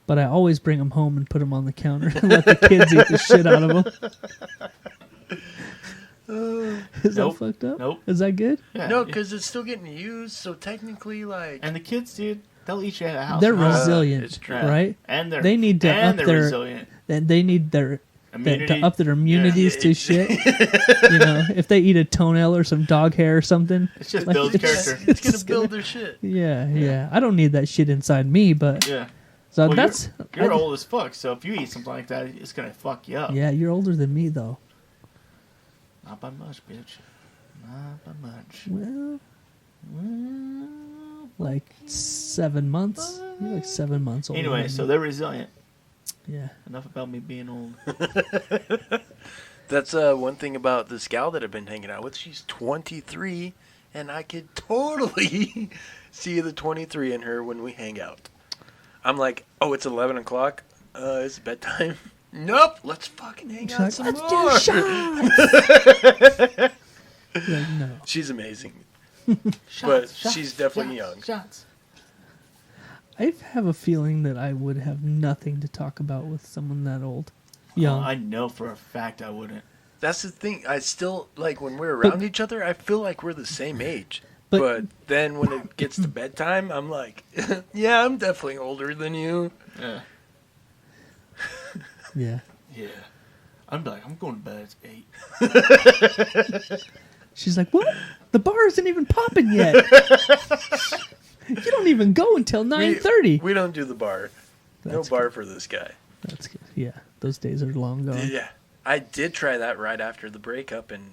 but I always bring them home and put them on the counter and let the kids eat the shit out of them. Is Nope. that fucked up? Nope. Is that good? Yeah. No, because it's still getting used, so technically, like... And the kids, dude, they'll eat you at a house. They're right? resilient, it's true. right? And They need to up they're their resilient. they need their Immunity. to up their immunities to shit. You know, if they eat a toenail or some dog hair or something. It's just like, builds character. It's going to build their shit. Yeah. I don't need that shit inside me, but Yeah. so Well, that's you're old as fuck, so if you eat something like that, it's gonna fuck you up. Yeah, you're older than me though. Not by much, bitch. Not by much. Well, like 7 months. You're like 7 months older. Anyway, than so me. they're resilient. yeah. Enough about me being old. That's one thing about this gal that I've been hanging out with. She's 23, and I could totally see the 23 in her when we hang out. I'm like, oh, it's 11 o'clock? It's bedtime? Nope, let's fucking hang She's out like, some let's more. do shots. Like, no. She's amazing. Shots, she's definitely young. Shots. I have a feeling that I would have nothing to talk about with someone that old. Young. Oh, I know for a fact I wouldn't. That's the thing. I still, like, when we're around each other, I feel like we're the same age. But- But then when it gets to bedtime, I'm like, yeah, I'm definitely older than you. Yeah. Yeah. Yeah. I'm like, I'm going to bed at 8. She's like, what? The bar isn't even popping yet. You don't even go until 9:30. We don't do the bar. That's No bar for this guy. That's good. Yeah, those days are long gone. Yeah. I did try that right after the breakup, and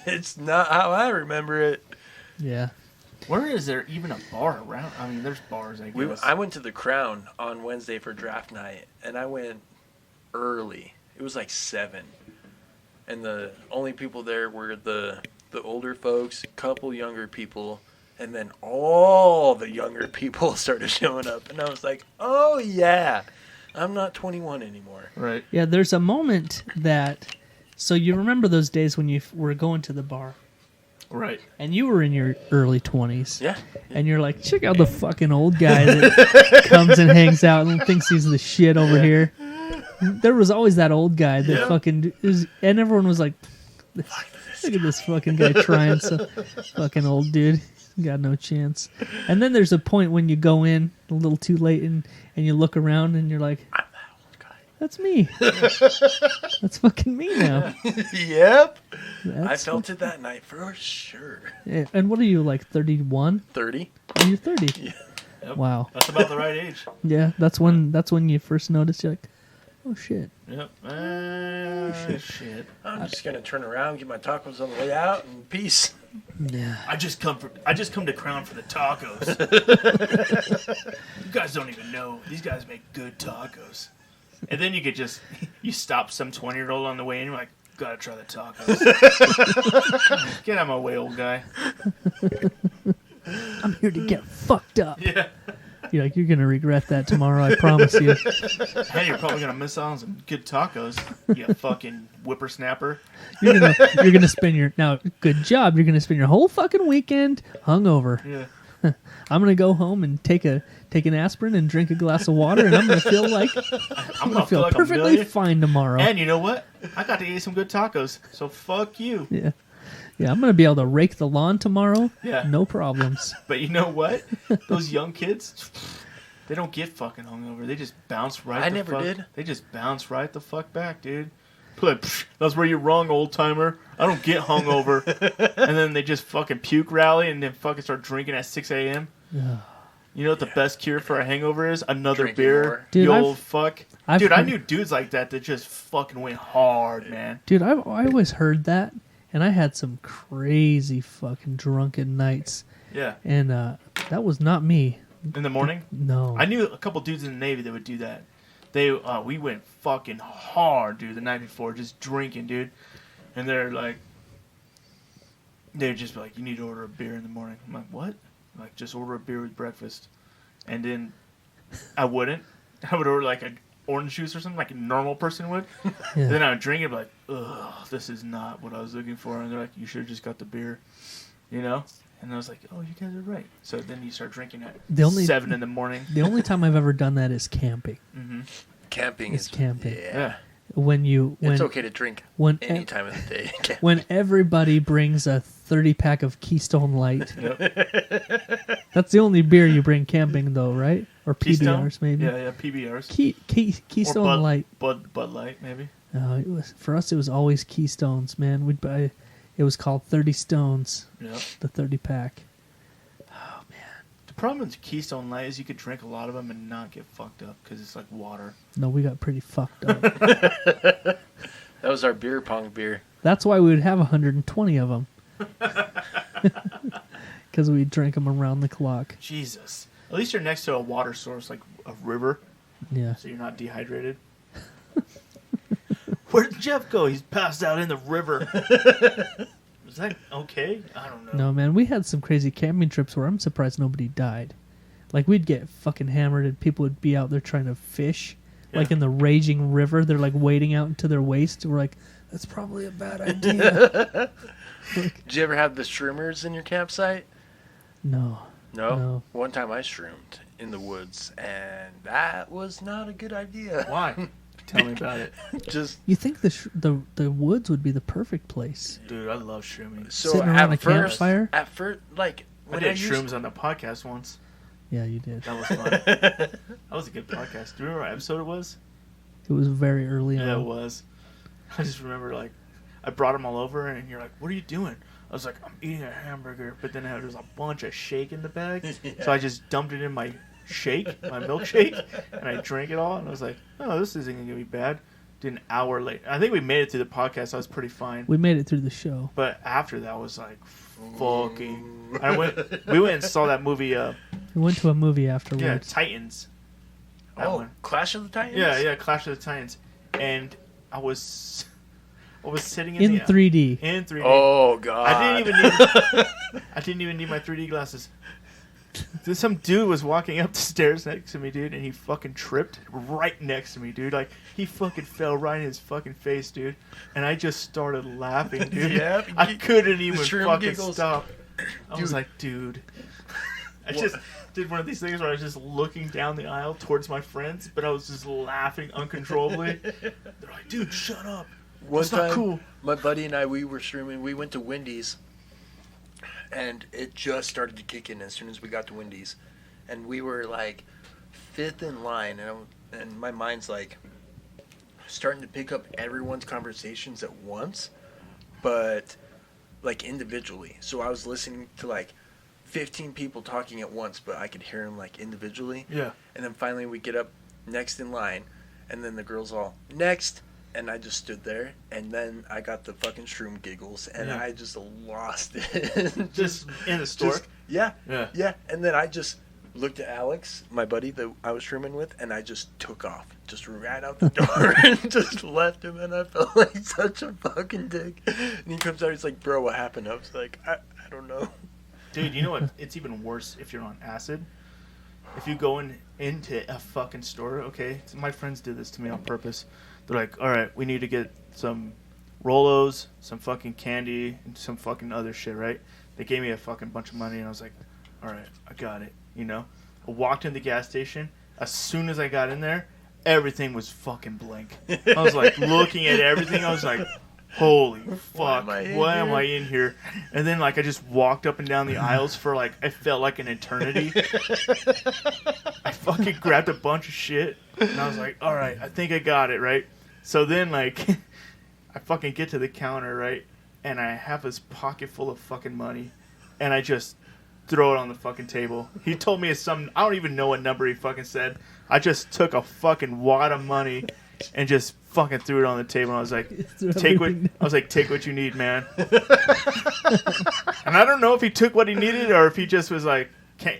it's not how I remember it. Yeah. Where is there even a bar around? I mean, there's bars, I guess. I went to the Crown on Wednesday for draft night, and I went early. It was like 7. And the only people there were the older folks, a couple younger people, and then all the younger people started showing up. And I was like, oh, yeah, I'm not 21 anymore. Right. Yeah, there's a moment that... So you remember those days when you were going to the bar, Right. and you were in your early 20s. Yeah. And you're like, check out the fucking old guy that comes and hangs out and thinks he's the shit over here. There was always that old guy that Yeah. fucking... and everyone was like, look at this fucking guy trying so fucking old dude. Got no chance. And then there's a point when you go in a little too late and you look around and you're like, That's me. That's fucking me now. Yep. I That's felt it that night for sure. Yeah, and what are you, like 31? 30. Oh, you're 30. Yeah. Yep. Wow. That's about the right age. Yeah, that's when you first noticed. You're like, oh shit. Yep. Shit. I'm just gonna turn around, get my tacos on the way out, and peace. Yeah. I just come to Crown for the tacos. You guys don't even know. These guys make good tacos. And then you stop some 20-year-old on the way in, you're like, gotta try the tacos. Get out of my way, old guy. I'm here to get fucked up. Yeah. You're like, you're gonna regret that tomorrow. I promise you. Hey, you're probably gonna miss out on some good tacos. You fucking whippersnapper. You're gonna spend good job. You're gonna spend your whole fucking weekend hungover. Yeah. I'm gonna go home and take an aspirin and drink a glass of water, and I'm gonna feel like I'm gonna feel like perfectly fine tomorrow. And you know what? I got to eat some good tacos. So fuck you. Yeah. Yeah, I'm gonna be able to rake the lawn tomorrow. Yeah. No problems. But you know what? Those young kids, they don't get fucking hungover. They just bounce right. I never did. They just bounce right the fuck back, dude. Like, that's where you're wrong, old timer. I don't get hungover. And then they just fucking puke rally and then fucking start drinking at 6 a.m. You know what the best cure for a hangover is? Another Drinking beer. more. Dude, you I've- old fuck. I've Dude, I heard- knew dudes like that just fucking went hard, man. Dude, I always heard that, and I had some crazy fucking drunken nights, Yeah. and that was not me. In the morning? No. I knew a couple dudes in the Navy that would do that. We went fucking hard, dude, the night before, just drinking, dude. And they'd just be like, you need to order a beer in the morning. I'm like, what? I'm like, just order a beer with breakfast. And then I wouldn't. I would order like an orange juice or something, like a normal person would. Yeah. And then I would drink it, be like, ugh, this is not what I was looking for. And they're like, you should have just got the beer, you know? And I was like, oh, you guys are right. So then you start drinking at 7 in the morning. The only time I've ever done that is camping. Mm-hmm. Camping It's is camping. Yeah. When It's okay to drink when any time of the day. when everybody brings a 30-pack of Keystone Light. Yep. That's the only beer you bring camping, though, right? Or Keystone? PBRs, maybe. Yeah, PBRs. Keystone or Bud, Light. Bud Light, maybe. For us, it was always Keystones, man. We'd buy. It was called 30 Stones, Yep. the 30-pack. The problem with Keystone Light is you could drink a lot of them and not get fucked up because it's like water. No, we got pretty fucked up. That was our beer pong beer. That's why we would have 120 of them. Because we drank them around the clock. Jesus. At least you're next to a water source, like a river, Yeah. so you're not dehydrated. Where did Jeff go? He's passed out in the river. Is that okay? I don't know. No, man, we had some crazy camping trips where I'm surprised nobody died. Like, we'd get fucking hammered and people would be out there trying to fish. Yeah. Like in the raging river. They're like wading out to their waist. We're like, that's probably a bad idea. Did you ever have the shroomers in your campsite? No. No? No. One time I shroomed in the woods, and that was not a good idea. Why? Tell me about it. Just You think the woods would be the perfect place? Dude, I love shrooming. so Sitting around a at first, campfire? like I when did used- shrooms on the podcast once. Yeah, you did. That was fun. That was a good podcast. Do you remember what episode it was? It was very early on. Yeah, it was. I just remember, like, I brought them all over, and you're like, what are you doing? I was like, I'm eating a hamburger, but then there was a bunch of shake in the bag, so I just dumped it in my shake, my milkshake, and I drank it all, and I was like, oh, this isn't going to be bad. Did an hour later. I think we made it through the podcast, so I was pretty fine. We made it through the show. But after that was like, fucking... We went and saw that movie, We went to a movie afterwards. yeah, Titans. That Oh, one. Clash of the Titans? Yeah, Clash of the Titans. And I was sitting in in the 3D. in 3D. Oh, God. I didn't even need my 3D glasses. Some dude was walking up the stairs next to me, dude, and he fucking tripped right next to me, dude. Like, he fucking fell right in his fucking face, dude. And I just started laughing, dude. Yeah, I couldn't even shroom fucking giggles. stop. I was Dude. like, dude. I just did one of these things where I was just looking down the aisle towards my friends, but I was just laughing uncontrollably. They're like, dude, shut up. One It's not time, cool. my buddy and I, we were streaming. We went to Wendy's, and it just started to kick in as soon as we got to Wendy's, and we were like 5th in line, and my mind's like, starting to pick up everyone's conversations at once, but like individually. So I was listening to like 15 people talking at once, but I could hear them like individually. Yeah. And then finally we get up next in line, and then the girls all next, and I just stood there, and then I got the fucking shroom giggles, and I just lost it. Just in the store. Yeah. Yeah. And then I just looked at Alex, my buddy that I was shrooming with, and I just took off, just ran out the door and just left him, and I felt like such a fucking dick. And he comes out, he's like, "Bro, what happened?" I was like, I don't know. Dude, you know what? It's even worse if you're on acid. If you go into a fucking store, okay? So my friends did this to me on purpose. They're like, all right, we need to get some Rolos, some fucking candy, and some fucking other shit, right? They gave me a fucking bunch of money, and I was like, all right, I got it, you know? I walked in the gas station. As soon as I got in there, everything was fucking blank. I was like looking at everything. I was like, holy fuck, why am I in here? And then like I just walked up and down the aisles for like, I felt like an eternity. I fucking grabbed a bunch of shit, and I was like, all right, I think I got it, right? So then like I fucking get to the counter, right? And I have this pocket full of fucking money, and I just throw it on the fucking table. He told me some, I don't even know what number he fucking said. I just took a fucking wad of money and just fucking threw it on the table. And I was like, take what you need, man. And I don't know if he took what he needed or if he just was like,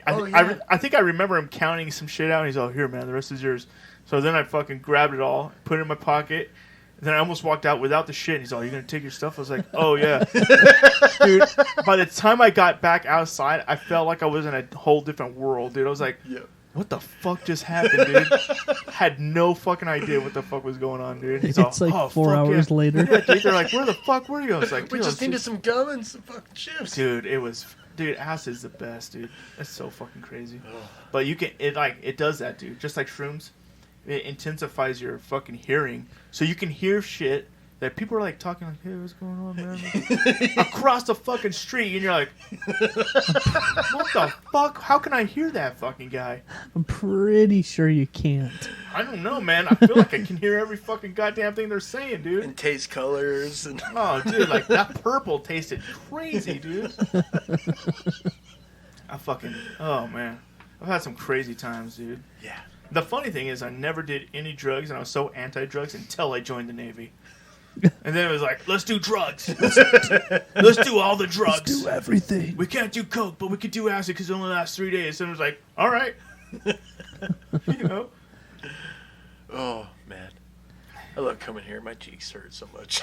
I think I remember him counting some shit out, and he's all, here, man, the rest is yours. So then I fucking grabbed it all, put it in my pocket. Then I almost walked out without the shit. And he's all, you going to take your stuff? I was like, oh, yeah. Dude, by the time I got back outside, I felt like I was in a whole different world, dude. I was like, what the fuck just happened, dude? Had no fucking idea what the fuck was going on, dude. He's It's all, like 4 hours later. Yeah, dude, they're like, where the fuck were you? I was like, We just needed some gum and some fucking chips. Dude, acid's the best, dude. That's so fucking crazy. But it does that, dude. Just like shrooms. It intensifies your fucking hearing, so you can hear shit that people are like talking like, "Hey, what's going on, man?" across the fucking street, and you're like, "What the fuck? How can I hear that fucking guy?" I'm pretty sure you can't. I don't know, man. I feel like I can hear every fucking goddamn thing they're saying, dude. And taste colors and Oh, dude, like that purple tasted crazy, dude. Oh man, I've had some crazy times, dude. yeah. The funny thing is, I never did any drugs, and I was so anti-drugs until I joined the Navy. And then it was like, let's do drugs. Let's do all the drugs. Let's do everything. We can't do coke, but we could do acid because it only lasts 3 days. And it was like, all right. You know? Oh, man. I love coming here. My cheeks hurt so much.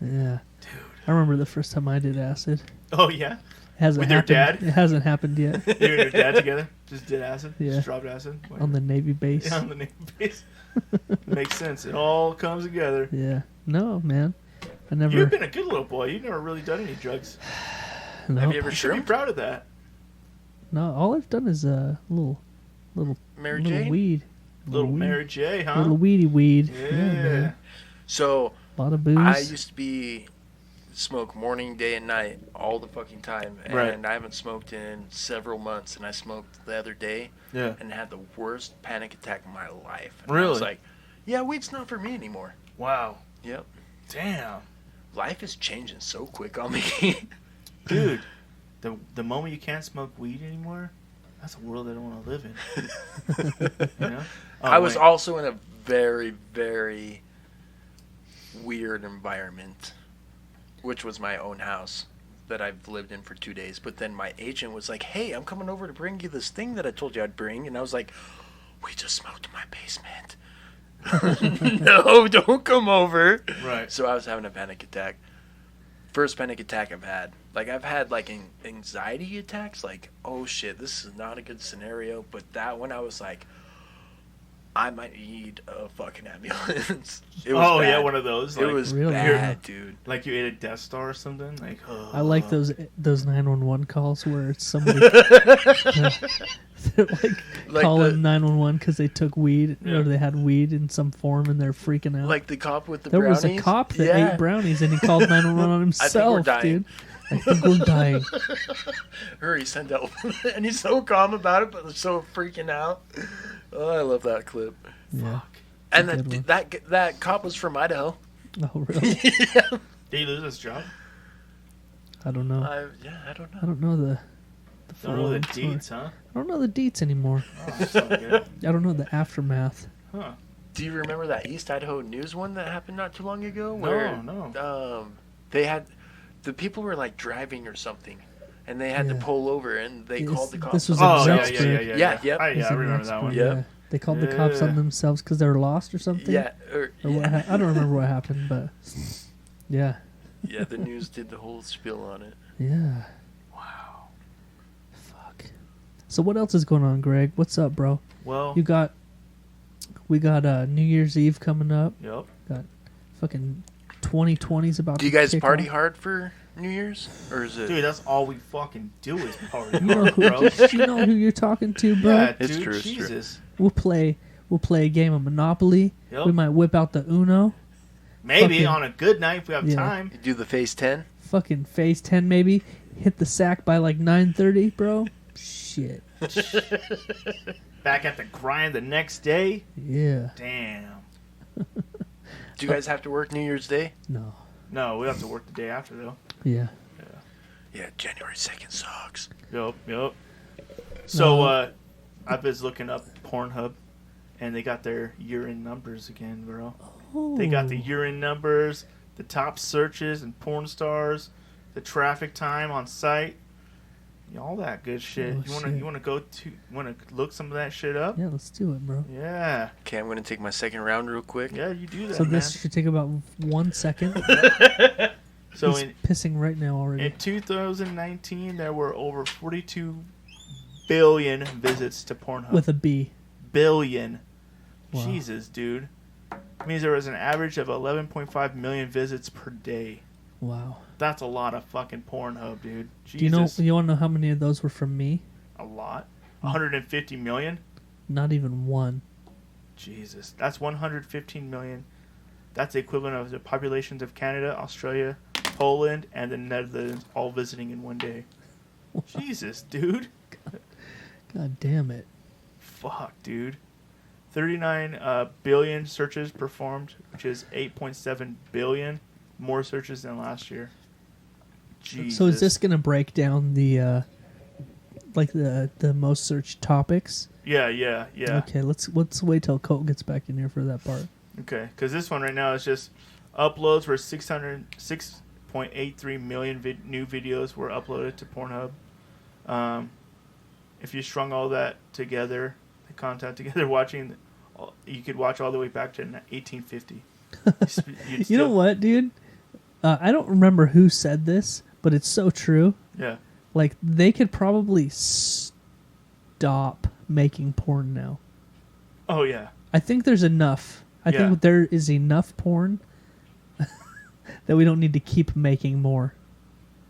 Yeah. Dude. I remember the first time I did acid. Oh, yeah? Hasn't With your happened. dad? It hasn't happened yet. You and your dad together? Just did acid? Yeah. Just dropped acid? On the Navy base. Yeah, on the Navy base. Makes sense. It all comes together. Yeah. No, man. I never. You've been a good little boy. You've never really done any drugs. No. Have you ever You should be shroomed? proud of that. No, all I've done is little Mary little Jane? weed. Little weed. Mary J, huh? Little weedy weed. Yeah. Man. So, A lot of booze. I used to smoke morning, day, and night all the fucking time. And Right. I haven't smoked in several months. And I smoked the other day Yeah. and had the worst panic attack of my life. And I Really? was like, yeah, weed's not for me anymore. Wow. Yep. Damn. Life is changing so quick on me. Dude, the moment you can't smoke weed anymore, that's a world I don't want to live in. You know? Oh, I was wait. also in a very, very weird environment, which was my own house that I've lived in for 2 days. But then my agent was like, hey, I'm coming over to bring you this thing that I told you I'd bring. And I was like, we just smoked in my basement. No, don't come over. Right. So I was having a panic attack. First panic attack I've had. Like, I've had, like, anxiety attacks. Like, oh, shit, this is not a good scenario. But that one, I was like, I might need a fucking ambulance. It was bad. Yeah, one of those. It Like, was Really? bad, dude. like you ate a Death Star or something. Like, oh. I like those 911 calls where it's somebody they're Like calling the- 911 because they took weed Yeah. or they had weed in some form and they're freaking out. Like the cop with the there brownies. was a cop that Yeah. ate brownies and he called 911 on himself, we're dying. dude. I think we're dying. Hurry, send help. And he's so calm about it, but so freaking out. Oh, I love that clip. Yeah. And a good one. that cop was from Idaho. Oh, really? Did he lose his job? I don't know. I don't know. I don't know the Don't know the full story. deets, huh? I don't know the deets anymore. Oh, that's not good. I don't know the aftermath. Huh. Do you remember that East Idaho news one that happened not too long ago? Where, No. they had the people were like driving or something, and they had to Yeah. pull over, and they called the cops. This was Oh, in yeah, Rexburg. yeah. Yep. I It was in remember that one. Rexburg, Yep. They called the cops on Yeah. themselves because they were lost or something. Yeah, Or what I don't remember what happened, but yeah, yeah. The news did the whole spiel on it. yeah. Wow. Fuck. So what else is going on, Greg? What's up, bro? Well, We got New Year's Eve coming up. yep. Got fucking 2020's about. Do you to guys kick party off. hard for New Year's, or is it? Dude, that's all we fucking do is party, You know bro. you know who you're talking to, bro. Yeah, It's dude, true, it's true. Jesus. We'll play a game of Monopoly. Yep. We might whip out the Uno. Maybe Fucking- on a good night if we have Yeah. time. You do the phase 10? Fucking phase 10 maybe. Hit the sack by like 9:30, bro. Shit. Back at the grind the next day. Yeah. Damn. Do you guys have to work New Year's Day? No. No, we have to work the day after though. Yeah. Yeah, January 2nd sucks. Yep. So No. I was looking up Pornhub, and they got their year-end numbers again, bro. They got the year-end numbers, the top searches and porn stars, the traffic time on site, all that good shit. Oh, You wanna look some of that shit up? Yeah, let's do it, bro. Yeah. Okay, I'm going to take my second round real quick. Yeah, you do that, So man. this should take about 1 second. So He's pissing right now already. in 2019, there were over 42 billion visits to Pornhub. With a B. Billion. Wow. Jesus, dude. Means there was an average of 11.5 million visits per day. Wow. That's a lot of fucking Pornhub, dude. Jesus. Do you want to know how many of those were from me? A lot. 150 million? Not even one. Jesus. That's 115 million. That's the equivalent of the populations of Canada, Australia, Poland, and the Netherlands all visiting in one day. Jesus, dude. God damn it. Fuck, dude. 39 billion searches performed, which is 8.7 billion more searches than last year. Jesus. So is this going to break down the like the most searched topics? Yeah. Okay, let's wait till Colt gets back in here for that part. Okay, because this one right now is just uploads were 6.83 million new videos were uploaded to Pornhub. If you strung all that together, the content together, watching, you could watch all the way back to 1850. You know what, dude? I don't remember who said this, but it's so true. Yeah. Like, they could probably stop making porn now. Oh yeah. I think there's enough. I Yeah. think there is enough porn that we don't need to keep making more.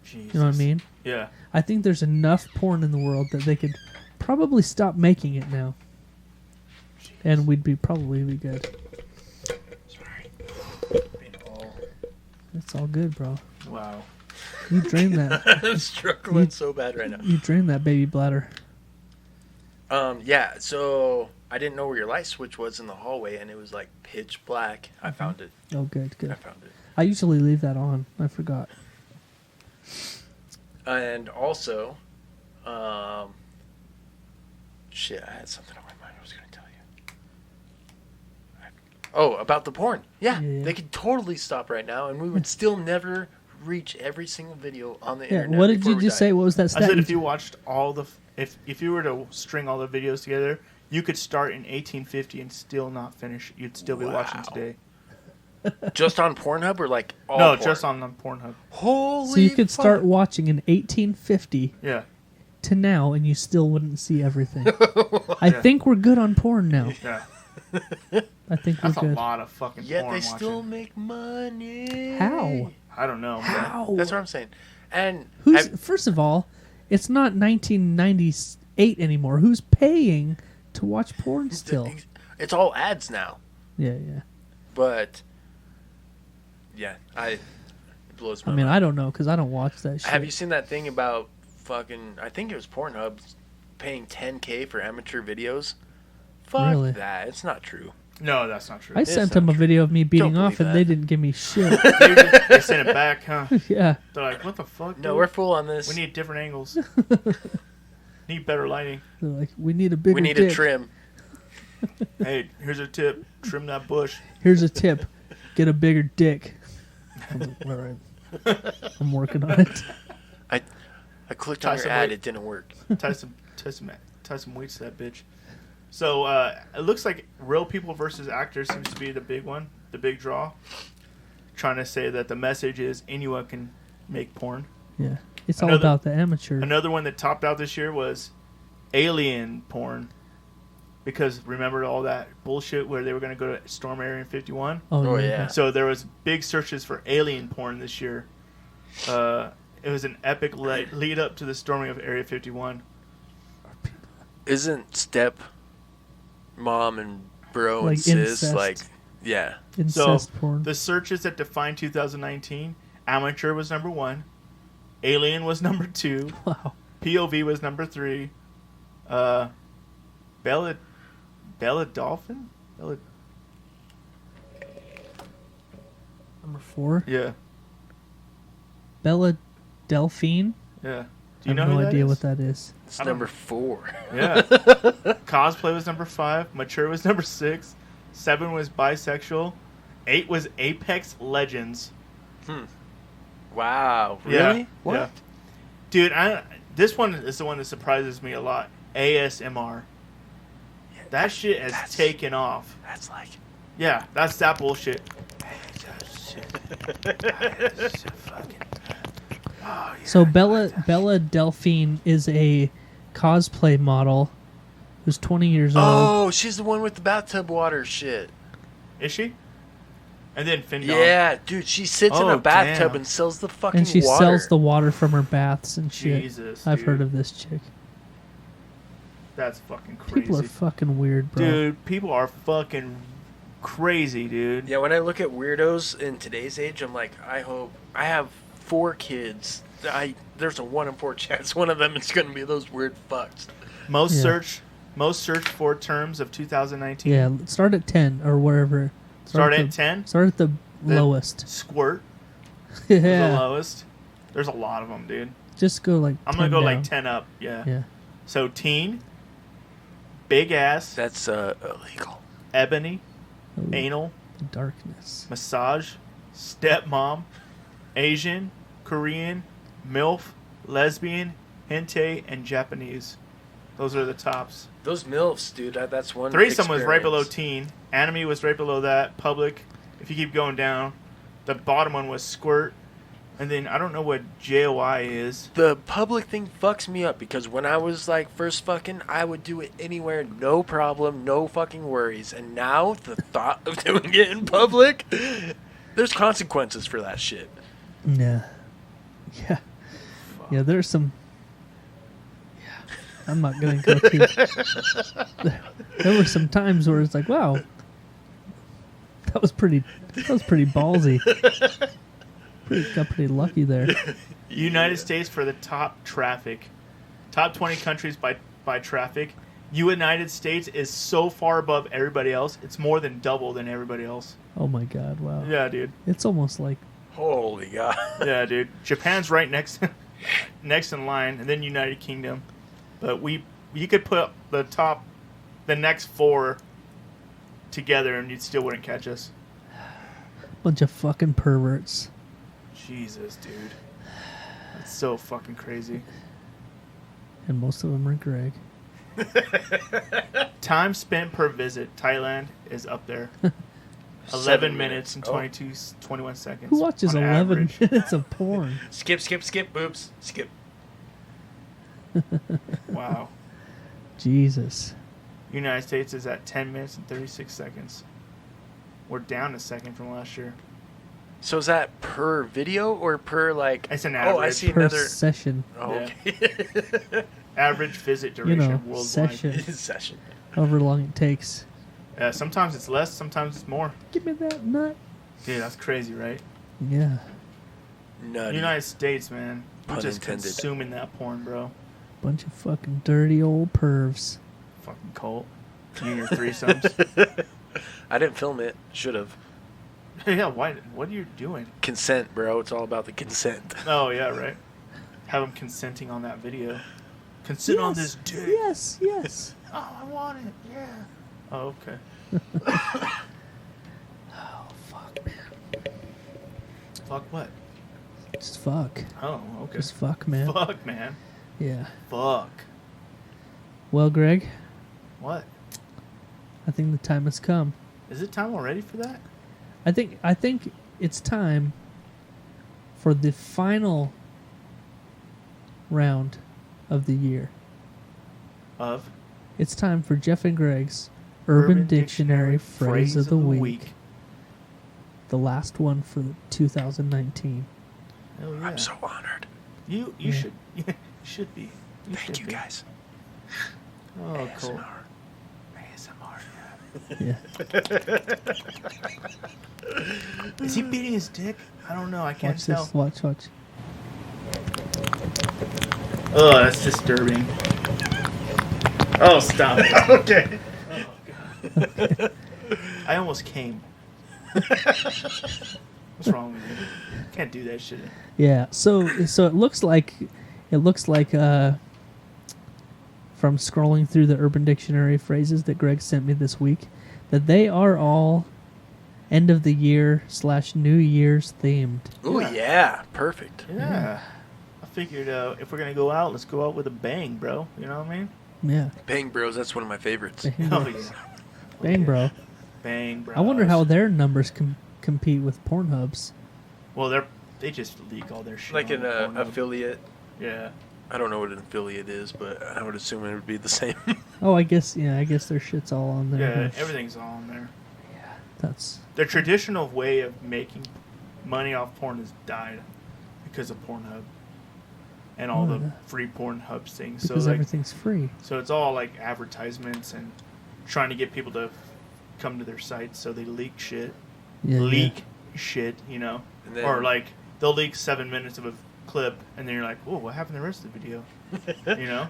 Jesus. You know what I mean? Yeah. I think there's enough porn in the world that they could probably stop making it now. And we'd probably be good. Sorry. It's all good, bro. Wow. You drained that. I'm struggling so bad right now. You drained that baby bladder. Yeah, so I didn't know where your light switch was in the hallway, and it was like pitch black. I found it. Oh, good. I found it. I usually leave that on. I forgot. And also, shit, I had something on my mind I was going to tell you. Oh, about the porn. Yeah, Yeah. they could totally stop right now, and we would still never reach every single video on the Yeah. internet. What did before you we just died. say? What was that I stat? said if you watched all the if you were to string all the videos together, you could start in 1850 and still not finish. You'd still be watching Wow. today. Just on Pornhub or like all No, porn? just on Pornhub. Holy So you could fuck. start watching in 1850 Yeah. to now, and you still wouldn't see everything. I think we're good on porn now. Yeah. I think we're That's a good. lot of fucking Yet porn they watching. still make money. How? I don't know. man. How? That's what I'm saying. And Who's first of all, it's not 1998 anymore. Who's paying to watch porn still? it's all ads now. Yeah. But yeah, it blows my I mean, mind. I don't know because I don't watch that shit. Have you seen that thing about fucking? I think it was Pornhub paying $10K for amateur videos. Fuck Really? that. It's not true. No, that's not true. I sent them a video of me beating Don't off, believe and they that. didn't give me shit. They sent it back, huh? Yeah. They're like, what the fuck, No, dude? we're full on this. We need different angles. Need better lighting. They're like, we need a bigger We need dick. a trim. Hey, here's a tip. Trim that bush. Here's a tip. Get a bigger dick. I'm like, all right. I'm working on it. I clicked on your ad. It didn't work. Tie some weights to that bitch. So it looks like Real People versus Actors seems to be the big one, the big draw. Trying to say that the message is anyone can make porn. Yeah. It's all Another- about the amateur. Another one that topped out this year was alien porn. Because remember all that bullshit where they were going to go to Storm Area 51? Oh, yeah. So there was big searches for alien porn this year. It was an epic lead up to the storming of Area 51. Isn't step mom and bro Like and sis incest. like, yeah. Incest So porn. the searches that defined 2019, amateur was number 1, alien was number 2, Wow. POV was number 3, Bella Dolphin? Number 4. Yeah, Bella Delphine. yeah. I Do you have know no who that idea is? what that is. It's I don't- number 4. Yeah. Cosplay was number 5. Mature was number 6. 7 was bisexual. 8 was Apex Legends. Wow. Yeah, Really? What? yeah. Dude, this one is the one that surprises me a lot. ASMR. That shit has that's- taken off. That's like, Yeah, that's that bullshit. So Bella Delphine is a cosplay model who's 20 years old. oh, she's the one with the bathtub water shit. Is she? And then Finn Dom. Yeah, dude, she sits in Oh, a bathtub damn. and sells the fucking And she water. sells the water from her baths and shit. Jesus, I've dude. heard of this chick. That's fucking crazy. People are fucking weird, bro. Dude, people are fucking crazy, dude. Yeah, when I look at weirdos in today's age, I'm like, I hope I have 4 kids. There's a 1 in 4 chance one of them is going to be those weird fucks. Most Yeah. searched for terms of 2019. Yeah, start at 10 or wherever. Start at at the- 10. Start at the The lowest. Squirt is the Yeah. lowest. There's a lot of them, dude. Just go like I'm 10 gonna go like down. 10 up. Yeah. Yeah. So teen, big ass, That's illegal. ebony, Ooh, anal, the darkness. massage, stepmom, Asian, Korean, MILF, lesbian, hentai, and Japanese. Those are the tops. Those MILFs, dude, that's one. Threesome was right below experience. teen. Anime was right below that. Public. If you keep going down, the bottom one was squirt. And then I don't know what JOI is. The public thing fucks me up because when I was like first fucking, I would do it anywhere, no problem, no fucking worries. And now the thought of doing it in public, there's consequences for that shit. Yeah. Yeah. Yeah, there's some. Yeah. I'm not going to go too. There were some times where it's like, wow. That was pretty ballsy. Got pretty lucky there. United States for the top traffic. Top 20 countries by traffic. United States is so far above everybody else. It's more than double than everybody else. Oh my god, wow. Yeah, dude. It's almost like Holy God. Yeah, dude. Japan's right next in line, and then United Kingdom. But you could put the next 4 together, and you still wouldn't catch us. bunch of fucking perverts. Jesus, dude. That's so fucking crazy. And most of them are Greg. Time spent per visit. Thailand is up there. 11 7 minutes and Oh. 21 seconds. Who watches on 11 average. minutes of porn? Skip, boobs. Skip. Wow. Jesus. United States is at 10 minutes and 36 seconds. We're down a second from last year. So is that per video or per like? It's an Oh, I average. see Per another. session. Oh, Yeah. okay. Average visit You duration know, worldwide. session. Session. However long it takes. Sometimes it's less, sometimes it's more. Give me that nut. Dude, that's crazy, right? Yeah. Nutty. United States, man. We're Pun just intended. consuming that porn, bro. Bunch of fucking dirty old pervs. Fucking Colt. You and your threesomes. I didn't film it. Should have. Yeah, why? What are you doing? Consent, bro. It's all about the consent. Oh, yeah, right. Have him consenting on that video. Consent on this dick. Yes, yes. Oh, I want it. Yeah. Oh, okay. Oh, fuck, man. Fuck what? Just fuck. Oh, okay. Just fuck, man. Fuck, man. Yeah. Fuck. Well, Greg, What? I think the time has come. Is it time already for that? I think it's time for the final round of the year. Of It's time for Jeff and Greg's Urban Dictionary Phrase of the Week. The last one for 2019. Hell yeah. I'm so honored. You Yeah. should you should be. Thank should you, be. guys. Oh, cool. ASMR. Yeah. Is he beating his dick? I don't know. I can't Watch tell. this. Watch. Oh, that's disturbing. Oh, stop it. Okay. Oh, God. I almost came. What's wrong with you? Can't do that shit. Yeah. So it looks like from scrolling through the Urban Dictionary phrases that Greg sent me this week, that they are all end of the year / New Year's themed. Oh, Yeah. yeah. Perfect. Yeah. I figured if we're going to go out, let's go out with a bang, bro. You know what I mean? Yeah. Bang Bros, that's one of my favorites. Bang, Oh, bro. yeah. Bang, bro. Bang, bro. I wonder how their numbers compete with Pornhub's. Well, they just leak all their shit. Like on an Pornhub. affiliate. Yeah. I don't know what an affiliate is, but I would assume it would be the same. Oh, I guess their shit's all on there. Yeah, huh? everything's all on there. That's The traditional way of making money off porn has died because of Pornhub and all the free Pornhub things. So because like, everything's free. so it's all like advertisements and trying to get people to come to their sites. So they leak shit, Yeah, shit, you know, And then- or like they'll leak 7 minutes of a clip, and then you're like, "Oh, what happened to the rest of the video?" You know.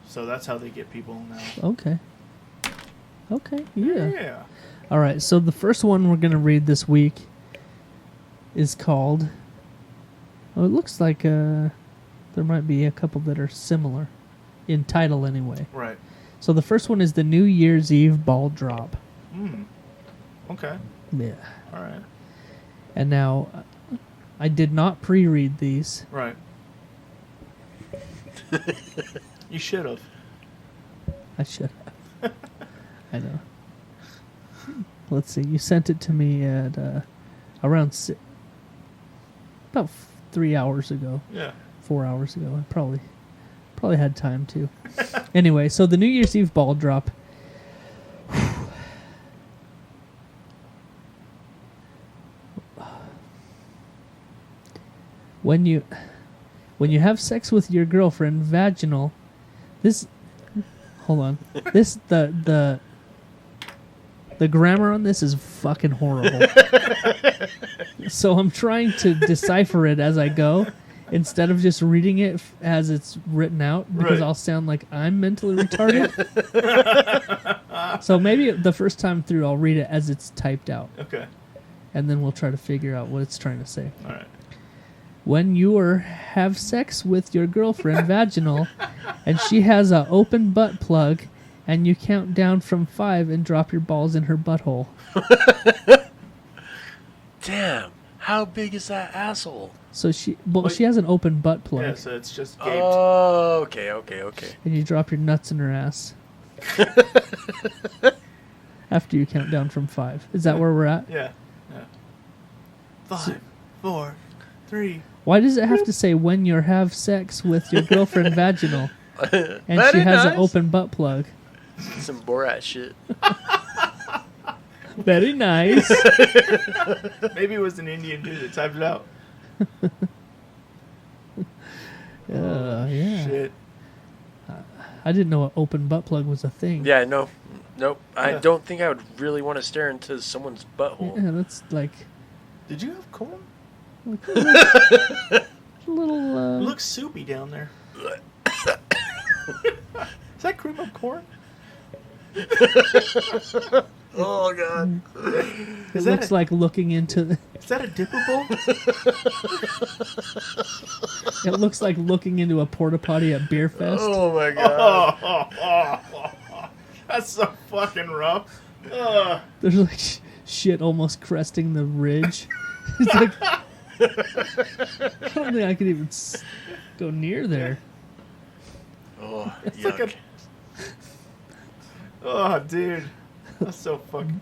So that's how they get people now. Yeah. Okay. Yeah. Yeah. All right. So the first one we're gonna read this week is called. Oh, it looks like there might be a couple that are similar in title anyway. Right. So the first one is the New Year's Eve ball drop. Okay. Yeah. All right. And now, I did not pre-read these. Right. You should have. I should have. I know. Let's see. You sent it to me at around about 3 hours ago. Yeah. 4 hours ago. I probably had time to. Anyway, so the New Year's Eve ball drop. When you have sex with your girlfriend vaginal, hold on. The grammar on this is fucking horrible. So I'm trying to decipher it as I go instead of just reading it as it's written out because Right. I'll sound like I'm mentally retarded. So maybe the first time through I'll read it as it's typed out Okay. and then we'll try to figure out what it's trying to say. All right. When you have sex with your girlfriend vaginal and she has an open butt plug and you count down from 5 and drop your balls in her butthole. Damn. How big is that asshole? So she has an open butt plug Yeah, so it's just gaped. Oh, okay. and you drop your nuts in her ass. After you count down from 5. Is that where we're at? Yeah. 5, 4, 3. Why does it have to say when you have sex with your girlfriend vaginal and she Very has an nice. open butt plug? Some Borat shit. Very nice. Maybe it was an Indian dude that typed it out. Yeah. Shit. I didn't know an open butt plug was a thing. Yeah, no. Nope. I Yeah. don't think I would really want to stare into someone's butthole. Yeah, that's like Did you have corn? a little. It looks soupy down there. Is that cream of corn? Oh god. It looks like looking into. Is that a dipper bowl? It looks like looking into a porta potty at Beer Fest. Oh my god. That's so fucking rough. There's like shit almost cresting the ridge. It's like I don't think I could even go near there. Oh, It's yuck. like oh, dude. That's so fucking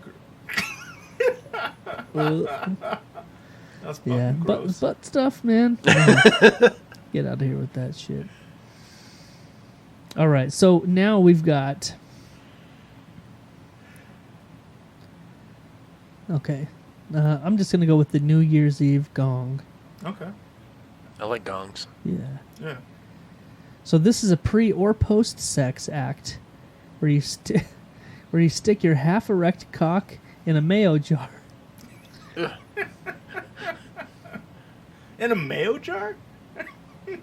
That's fucking Yeah, gross. butt stuff, man. Get out of here with that shit. All right, so now we've got. Okay, I'm just gonna go with the New Year's Eve gong. Okay. I like gongs. Yeah. Yeah. So this is a pre or post sex act, where you where you stick your half erect cock in a mayo jar. In a mayo jar?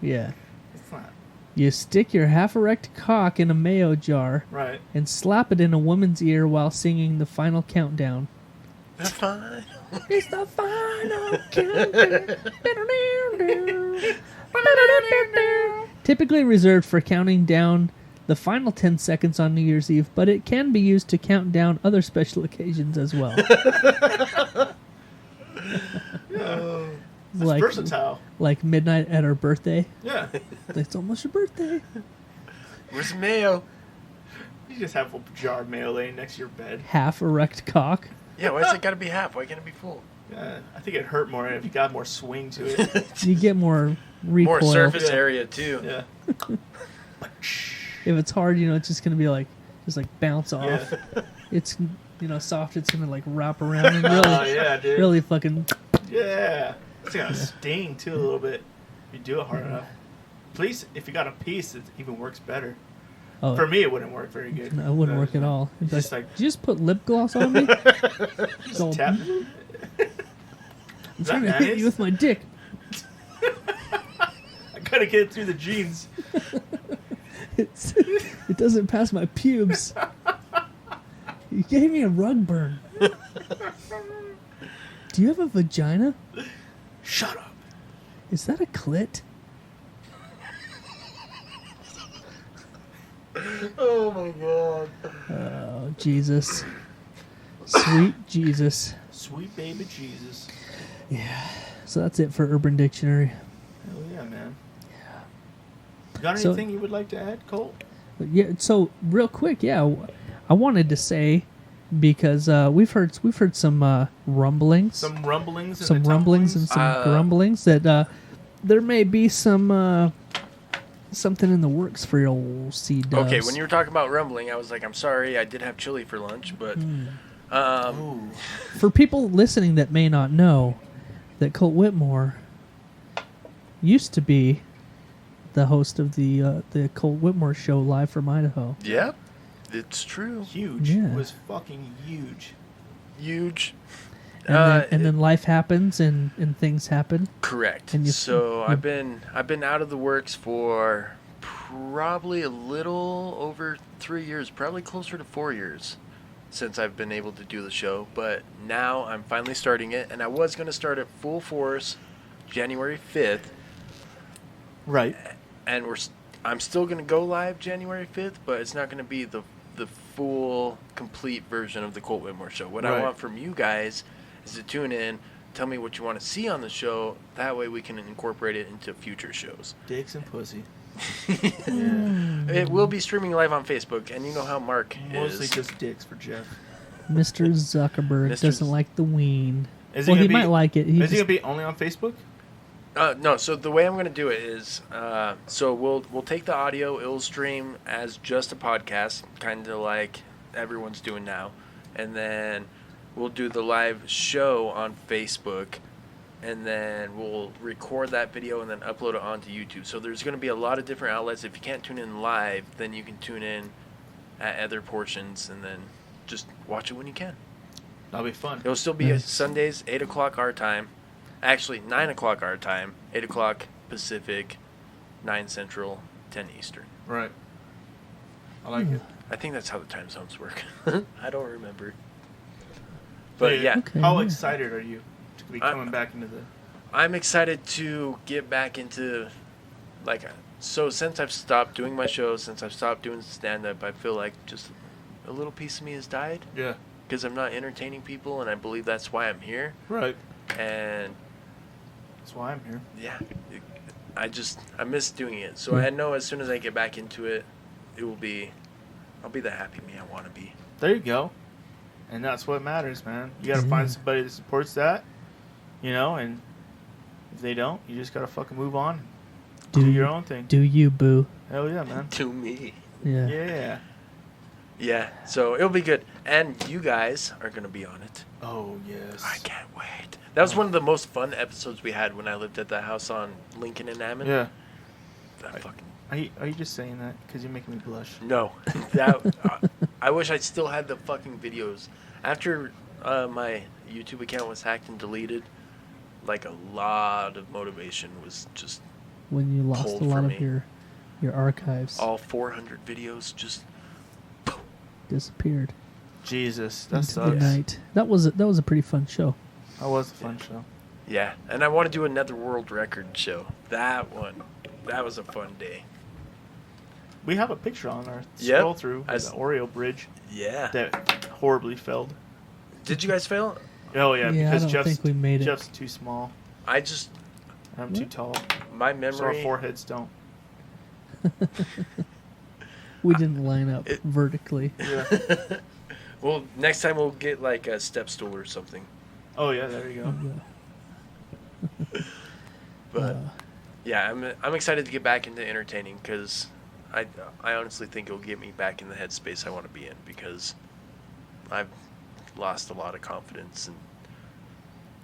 Yeah. It's not. You stick your half erect cock in a mayo jar Right. and slap it in a woman's ear while singing the final countdown. That's fine. It's the final countdown. Typically reserved for counting down the final 10 seconds on New Year's Eve, but it can be used to count down other special occasions as well. That's versatile. Like midnight at our birthday. Yeah. It's almost your birthday. Where's the mayo? You just have a jar of mayo laying next to your bed. Half erect cock. Yeah, why's it gotta be half? Why can't it be full? Yeah, I think it'd hurt more if you got more swing to it. You get more recoil. More surface Yeah. area too. Yeah. If it's hard, it's just gonna be like bounce off. Yeah. It's soft. It's gonna like wrap around and Oh, really, yeah, dude. really fucking. Yeah. It's gonna sting too a little bit if you do it hard enough. Please, if you got a piece, it even works better. Oh, For me, it wouldn't work very good. no, it wouldn't work at all. It'd be Just like, like- did you just put lip gloss on me? Just So- tap. I'm Is trying to that hit nice? you with my dick. I gotta get it through the jeans. It doesn't pass my pubes. You gave me a rug burn. Do you have a vagina? Shut up. Is that a clit? Oh my god. Oh, Jesus. Sweet Jesus. Sweet baby Jesus. So that's it for Urban Dictionary. Hell yeah, man. Yeah. Got So- anything you would like to add, Colt? Yeah, so real quick, I wanted to say, because we've heard some rumblings. Some rumblings and Some the rumblings and tumblings? some grumblings that there may be some something in the works for your old sea dubs. Okay, when you were talking about rumbling, I was like, I'm sorry, I did have chili for lunch, but Ooh. For people listening that may not know, that Colt Whitmore used to be the host of the Colt Whitmore show live from Idaho. yeah, it's true. Huge. Yeah. It was fucking huge. Huge. And then life happens and things happen. Correct. And you- So you- I've been out of the works for probably a little over 3 years, probably closer to 4 years since I've been able to do the show. But now I'm finally starting it, and I was going to start it full force January 5th, Right. and I'm still going to go live January 5th, but it's not going to be the full, complete version of the Colt Whitmore show. What I Right. want from you guys is to tune in, tell me what you want to see on the show. That way we can incorporate it into future shows. Dicks and pussy. It will be streaming live on Facebook, and you know how Mark Mostly is. just dicks for Jeff. Mr. Zuckerberg Mr. doesn't like the ween. Is Well, it he gonna might like it. He Is it just- gonna be only on Facebook? No, so the way I'm going to do it is, so we'll take the audio, it'll stream as just a podcast, kind of like everyone's doing now, and then we'll do the live show on Facebook, and then we'll record that video and then upload it onto YouTube. So there's going to be a lot of different outlets. If you can't tune in live, then you can tune in at other portions, and then just watch it when you can. That'll be fun. It'll still be Nice. Sundays, 8 o'clock our time. Actually, 9 o'clock our time, 8 o'clock Pacific, 9 Central, 10 Eastern. Right. I like it. I think that's how the time zones work. I don't remember. But Hey, yeah, Okay. How yeah. excited are you to be coming back into the? I'm excited to get back into, like, so since I've stopped doing my shows, since I've stopped doing stand-up, I feel like just a little piece of me has died Yeah. because I'm not entertaining people, and I believe that's why I'm here. Right. And That's why I'm here. yeah, I miss doing it. So Yeah. I know as soon as I get back into it, I'll be the happy me I want to be. There you go. And that's what matters, man. You gotta find somebody that supports that, and if they don't, you just gotta fucking move on. Do your own thing. Do you, boo? Hell yeah, man. To me. Yeah. Yeah. Yeah, so it'll be good. And you guys are going to be on it. Oh, yes. I can't wait. That was one of the most fun episodes we had when I lived at that house on Lincoln and Ammon. Yeah. That fucking... Are you just saying that because you're making me blush? No. I wish I still had the fucking videos. After my YouTube account was hacked and deleted, like a lot of motivation was just When you lost pulled a lot from of me. your archives all 400 videos just... disappeared Jesus, that into the sucks. night. That was a pretty fun show. That was a fun show. Yeah, and I want to do another world record show. That was a fun day. We have a picture on our Yep. scroll through I of the s- Oreo bridge Yeah. that horribly failed. Did you guys fail? Oh yeah, Yeah, I because don't Jeff's, think we made it. Jeff's too small. I just... I'm too tall. My So our memory... foreheads don't. We didn't line up It- vertically. Yeah. Well, next time we'll get like a step stool or something. Oh yeah, there you go. But yeah, I'm excited to get back into entertaining because I honestly think it'll get me back in the headspace I want to be in because I've lost a lot of confidence and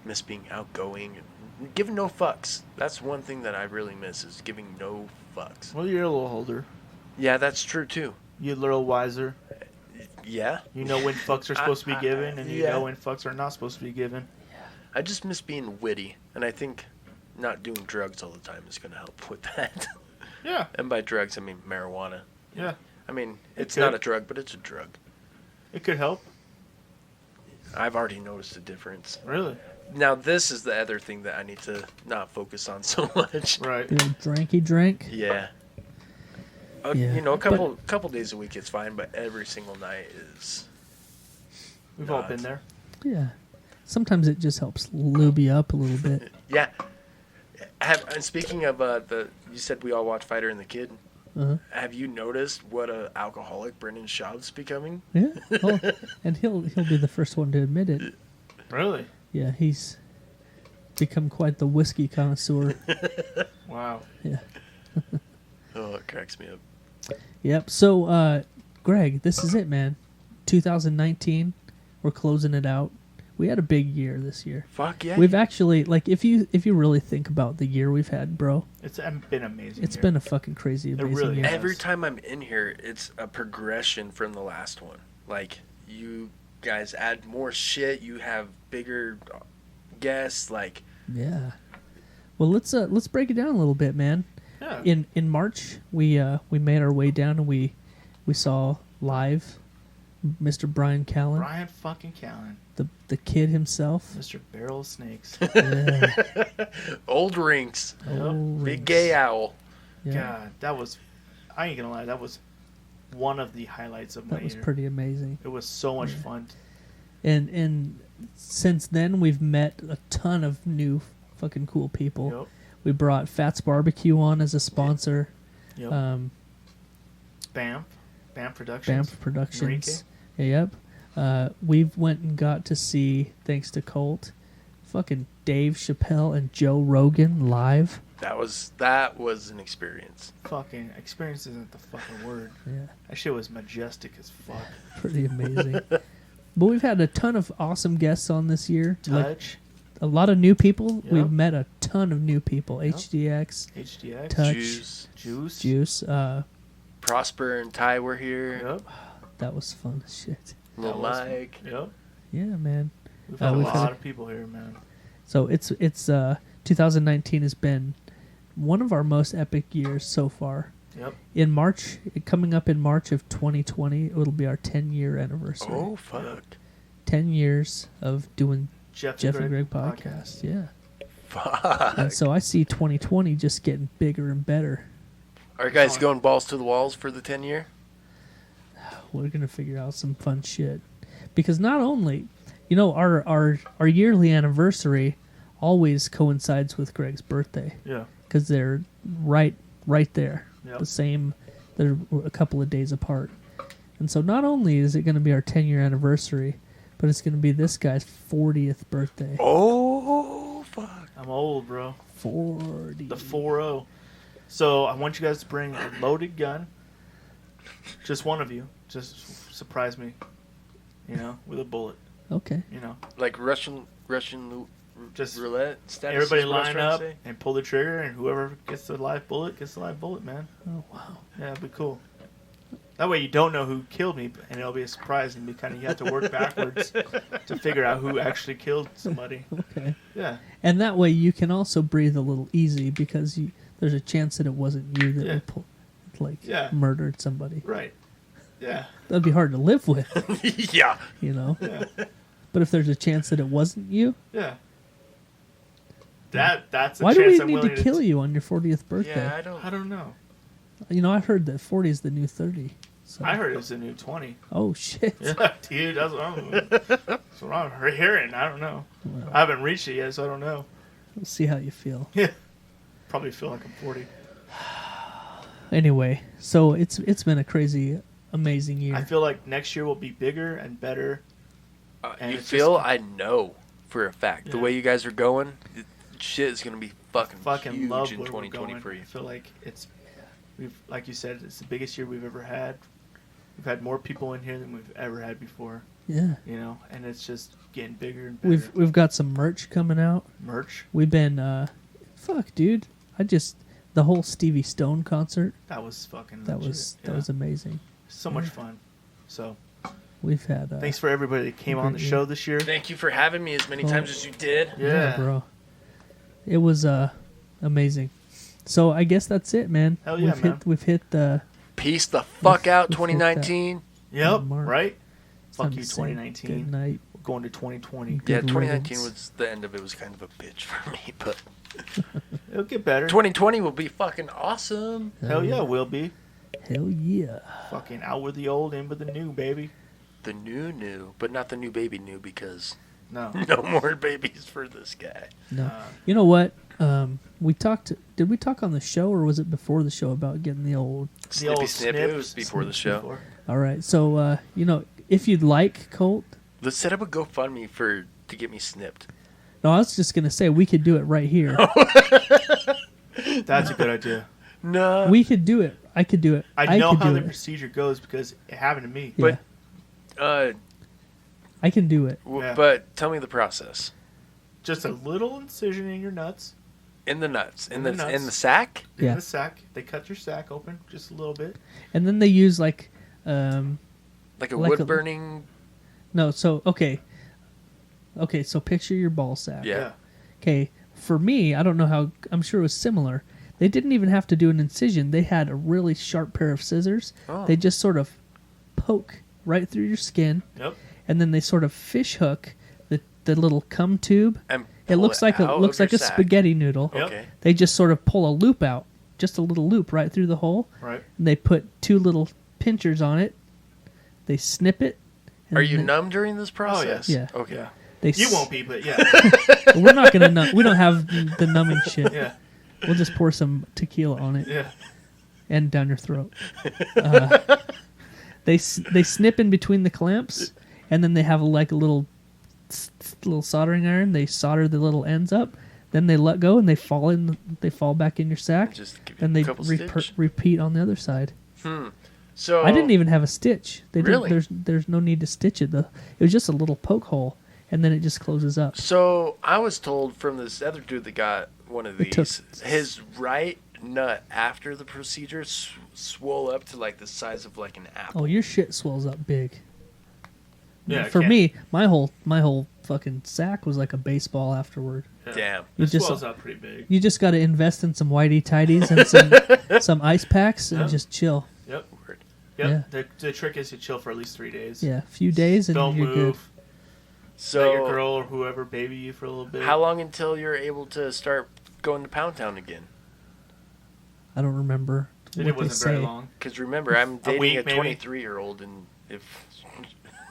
miss being outgoing and giving no fucks. That's one thing that I really miss is giving no fucks. Well, you're a little older. Yeah, that's true too. You're a little wiser. Yeah. You know when fucks are supposed to be given, and you yeah. know when fucks are not supposed to be given. I just miss being witty, and I think not doing drugs all the time is going to help with that. Yeah. And by drugs, I mean marijuana. Yeah. I mean, It it's could. not a drug, but it's a drug. It could help. I've already noticed a difference. Really. Now, this is the other thing that I need to not focus on so much. Right. The old dranky drink. Yeah. Yeah. You know, a couple days a week it's fine, but every single night is... We've all Not. been there. Yeah. Sometimes it just helps lube you up a little bit. Yeah. And speaking of you said we all watch Fighter and the Kid. Uh-huh. Have you noticed what a alcoholic Brendan Schaub's becoming? Yeah. Oh, and he'll be the first one to admit it. Really? Yeah, he's become quite the whiskey connoisseur. Wow. Yeah. Oh, it cracks me up. Yep. So, Greg, this is it, man. 2019. We're closing it out. We had a big year this year. Fuck yeah. We've actually, like, if you really think about the year we've had, bro, It's been amazing. it's year. been a fucking crazy, amazing really year. has. Every time I'm in here, it's a progression from the last one. Like, you guys add more shit, you have bigger guests, like... Yeah. Well, let's break it down a little bit, man. Yeah. In March, we made our way down and we saw live Mr. Brian Callen, Brian fucking Callen. the kid himself. Mr. Barrel of Snakes. Yeah. Old Rinks. Oh, Big Rinks. gay owl. Yeah. God, that was... I ain't gonna lie, that was one of the highlights of my That was year. pretty amazing. It was so much fun. And since then, we've met a ton of new fucking cool people. Yep. We brought Fats Barbecue on as a sponsor. Yep. Bamf Productions. Banff Productions. Yep. We've went and got to see, thanks to Colt, fucking Dave Chappelle and Joe Rogan live. That was an experience. Fucking experience isn't the fucking word. Yeah, That shit was majestic as fuck. pretty amazing. But we've had a ton of awesome guests on this year. Like, Touch, a lot of new people. Yep. We've met a ton of new people. Yep. HDX, HDX, Touch, Juice. Juice. Prosper and Ty were here. Yep. That was fun as shit. Little That was fun. Mike. Yep. Yeah, man. We've had a we've had lot a- of people here, man. So it's 2019 has been one of our most epic years so far. Yep. In March, coming up in March of 2020, it'll be our 10-year anniversary. Oh, fuck. 10 years of doing Jeff and Greg podcast. Yeah. Fuck. And so I see 2020 just getting bigger and better. Are you guys going balls to the walls for the 10-year? We're going to figure out some fun shit. Because not only, our yearly anniversary always coincides with Greg's birthday. Yeah. Because they're right there. Yep. The same, they're a couple of days apart. And so not only is it going to be our 10-year anniversary, but it's going to be this guy's 40th birthday. Oh, fuck. I'm old, bro. 40. The 4-0. So I want you guys to bring a loaded gun. Just one of you. Just surprise me. With a bullet. Okay. Like Russian Just roulette status. everybody is what I was line trying to up say? and pull the trigger, and whoever gets the live bullet gets the live bullet, man. Oh, wow. Yeah, it'd be cool. That way you don't know who killed me, and it'll be a surprise, and you have to work backwards to figure out who actually killed somebody. Okay. Yeah. And that way you can also breathe a little easy because there's a chance that it wasn't you that Yeah. murdered somebody. Right. Yeah. That'd be hard to live with, Yeah. Yeah. But if there's a chance that it wasn't you, Yeah. That's a why chance do we I'm need willing to kill you on your 40th birthday? Yeah, I don't know. I heard that 40 is the new 30. So. I heard it was a new 20. Oh, shit. Yeah, dude, that's what I'm hearing. I don't know. Well, I haven't reached it yet, so I don't know. we'll see how you feel. Yeah. Probably feel like I'm 40. Anyway, so it's been a crazy, amazing year. I feel like next year will be bigger and better. And You it's feel? just- I know for a fact. The Yeah. way you guys are going, shit is going to be fucking Huge love in in 2020 going. for you. I feel like we've, like you said, it's the biggest year we've ever had. We've had more people in here than we've ever had before. Yeah. And it's just getting bigger and better. We've got some merch coming out. Merch. We've been fuck, dude. The whole Stevie Stone concert. That was fucking. That legit. was Yeah. amazing. So much fun. So We've had thanks for everybody that came on the show this year. Thank you for having me as many Oh. times as you did. Yeah. bro. It was amazing. So I guess that's it, man. Hell yeah, man. We've hit the Peace the fuck out, We've hit 2019. Yep. Mark. Right. Fuck time you, to say 2019. Good night. We're going to 2020. Yeah, Good 2019 riddance. was the end of it. Was kind of a bitch for me, but It'll get better. 2020 will be fucking awesome. Hell yeah, we'll be. Hell yeah. Fucking out with the old, in with the new, baby. The new, but not the new baby new because No. no more babies for this guy. No. You know what? We talked. Did we talk on the show or was it before the show about getting the old? The old Snip. It was before the show. Before. All right. So if you'd like, Colt. Let's set up a GoFundMe to get me snipped. No, I was just gonna say we could do it right here. That's a good idea. No, We could do it. I could do it. I know could how do the it. procedure goes because it happened to me. Yeah, but I can do it. Yeah. but tell me the process. Just a little incision in your nuts, In the nuts, in In the the nuts. in the sack. in Yeah. the sack. They cut your sack open just a little bit. And then they use like Like a Like wood a- burning. no. So okay. So picture your ball sack. Yeah. Okay. For me, I don't know how. I'm sure it was similar. They didn't even have to do an incision. They had a really sharp pair of scissors. Oh. They just sort of poke right through your skin, Yep. and then they sort of fish hook the little cum tube. And It pull looks like out a of looks like your a sack. spaghetti noodle. Yep. Okay. They just sort of pull a loop out, just a little loop right through the hole. Right. And they put two little pinchers on it. They snip it. and Are you then- numb during this process? Yeah. Okay. Yeah. They You s- won't be, but yeah. We're not gonna numb. We don't have the numbing shit. Yeah. We'll just pour some tequila on it Yeah. and down your throat. They snip in between the clamps, and then they have like a little soldering iron. They solder the little ends up. Then they let go, and they fall in. They fall back in your sack. Just give you and a they couple stitch. repeat on the other side. So I didn't even have a stitch. They didn't, Really? There's no need to stitch it. It was just a little poke hole, and then it just closes up. So I was told from this other dude that got one of It took- these, his right nut after the procedure swole up to like the size of like an apple. Oh, your shit swells up big. Yeah, For can't- me, my whole fucking sack was like a baseball afterward. Yeah. Damn. You It just swells out pretty big. you just got to invest in some whitey tidies and some ice packs and Yeah. just chill. Yep. Word. Yep. Yeah. The trick is to chill for at least 3 days. Yeah, a few days and Don't you're move. good. So, Let your girl or whoever baby you for a little bit. how long until you're able to start going to Pound Town again? I don't remember It what they wasn't say. very long. Because remember, I'm dating week, a maybe? 23-year-old, and if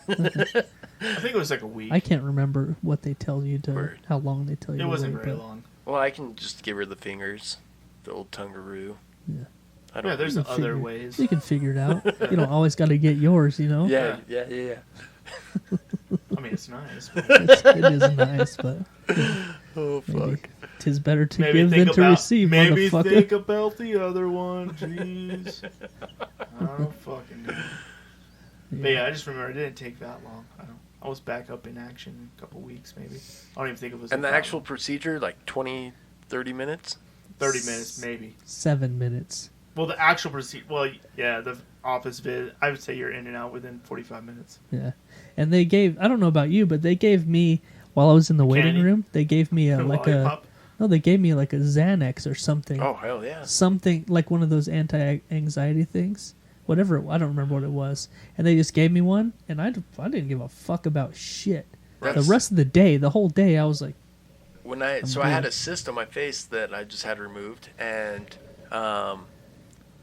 I think it was like a week. I can't remember what they tell you to Word. how long they tell you. It to wasn't wait, very but long. well, I can just give her the fingers, the old tongaroo. Yeah. I don't. Yeah, there's You can other figure- ways. You can figure it out. You don't always got to get yours, you know. yeah. I mean, it's nice. But It is nice, but Oh maybe tis better to maybe give think than to about. receive, Maybe motherfucker. think about the other one. Jeez. I don't fucking know. But yeah, I just remember it didn't take that long. I was back up in action in a couple weeks, maybe. I don't even think it was. And the that actual long. procedure, like 20, 30 minutes. 30 minutes, maybe. 7 minutes. Well, the actual procedure. Well, yeah, the office visit. I would say you're in and out within 45 minutes. Yeah, and they gave. I don't know about you, but they gave me while I was in the waiting Candy? room. They gave me a Lollipop. they gave me like a Xanax or something. Oh hell yeah! Something like one of those anti-anxiety things. Whatever. I don't remember what it was. And they just gave me one, and I didn't give a fuck about shit. The That's- rest of the day, the whole day, I was like, When I I'm I had good. a cyst on my face that I just had removed, and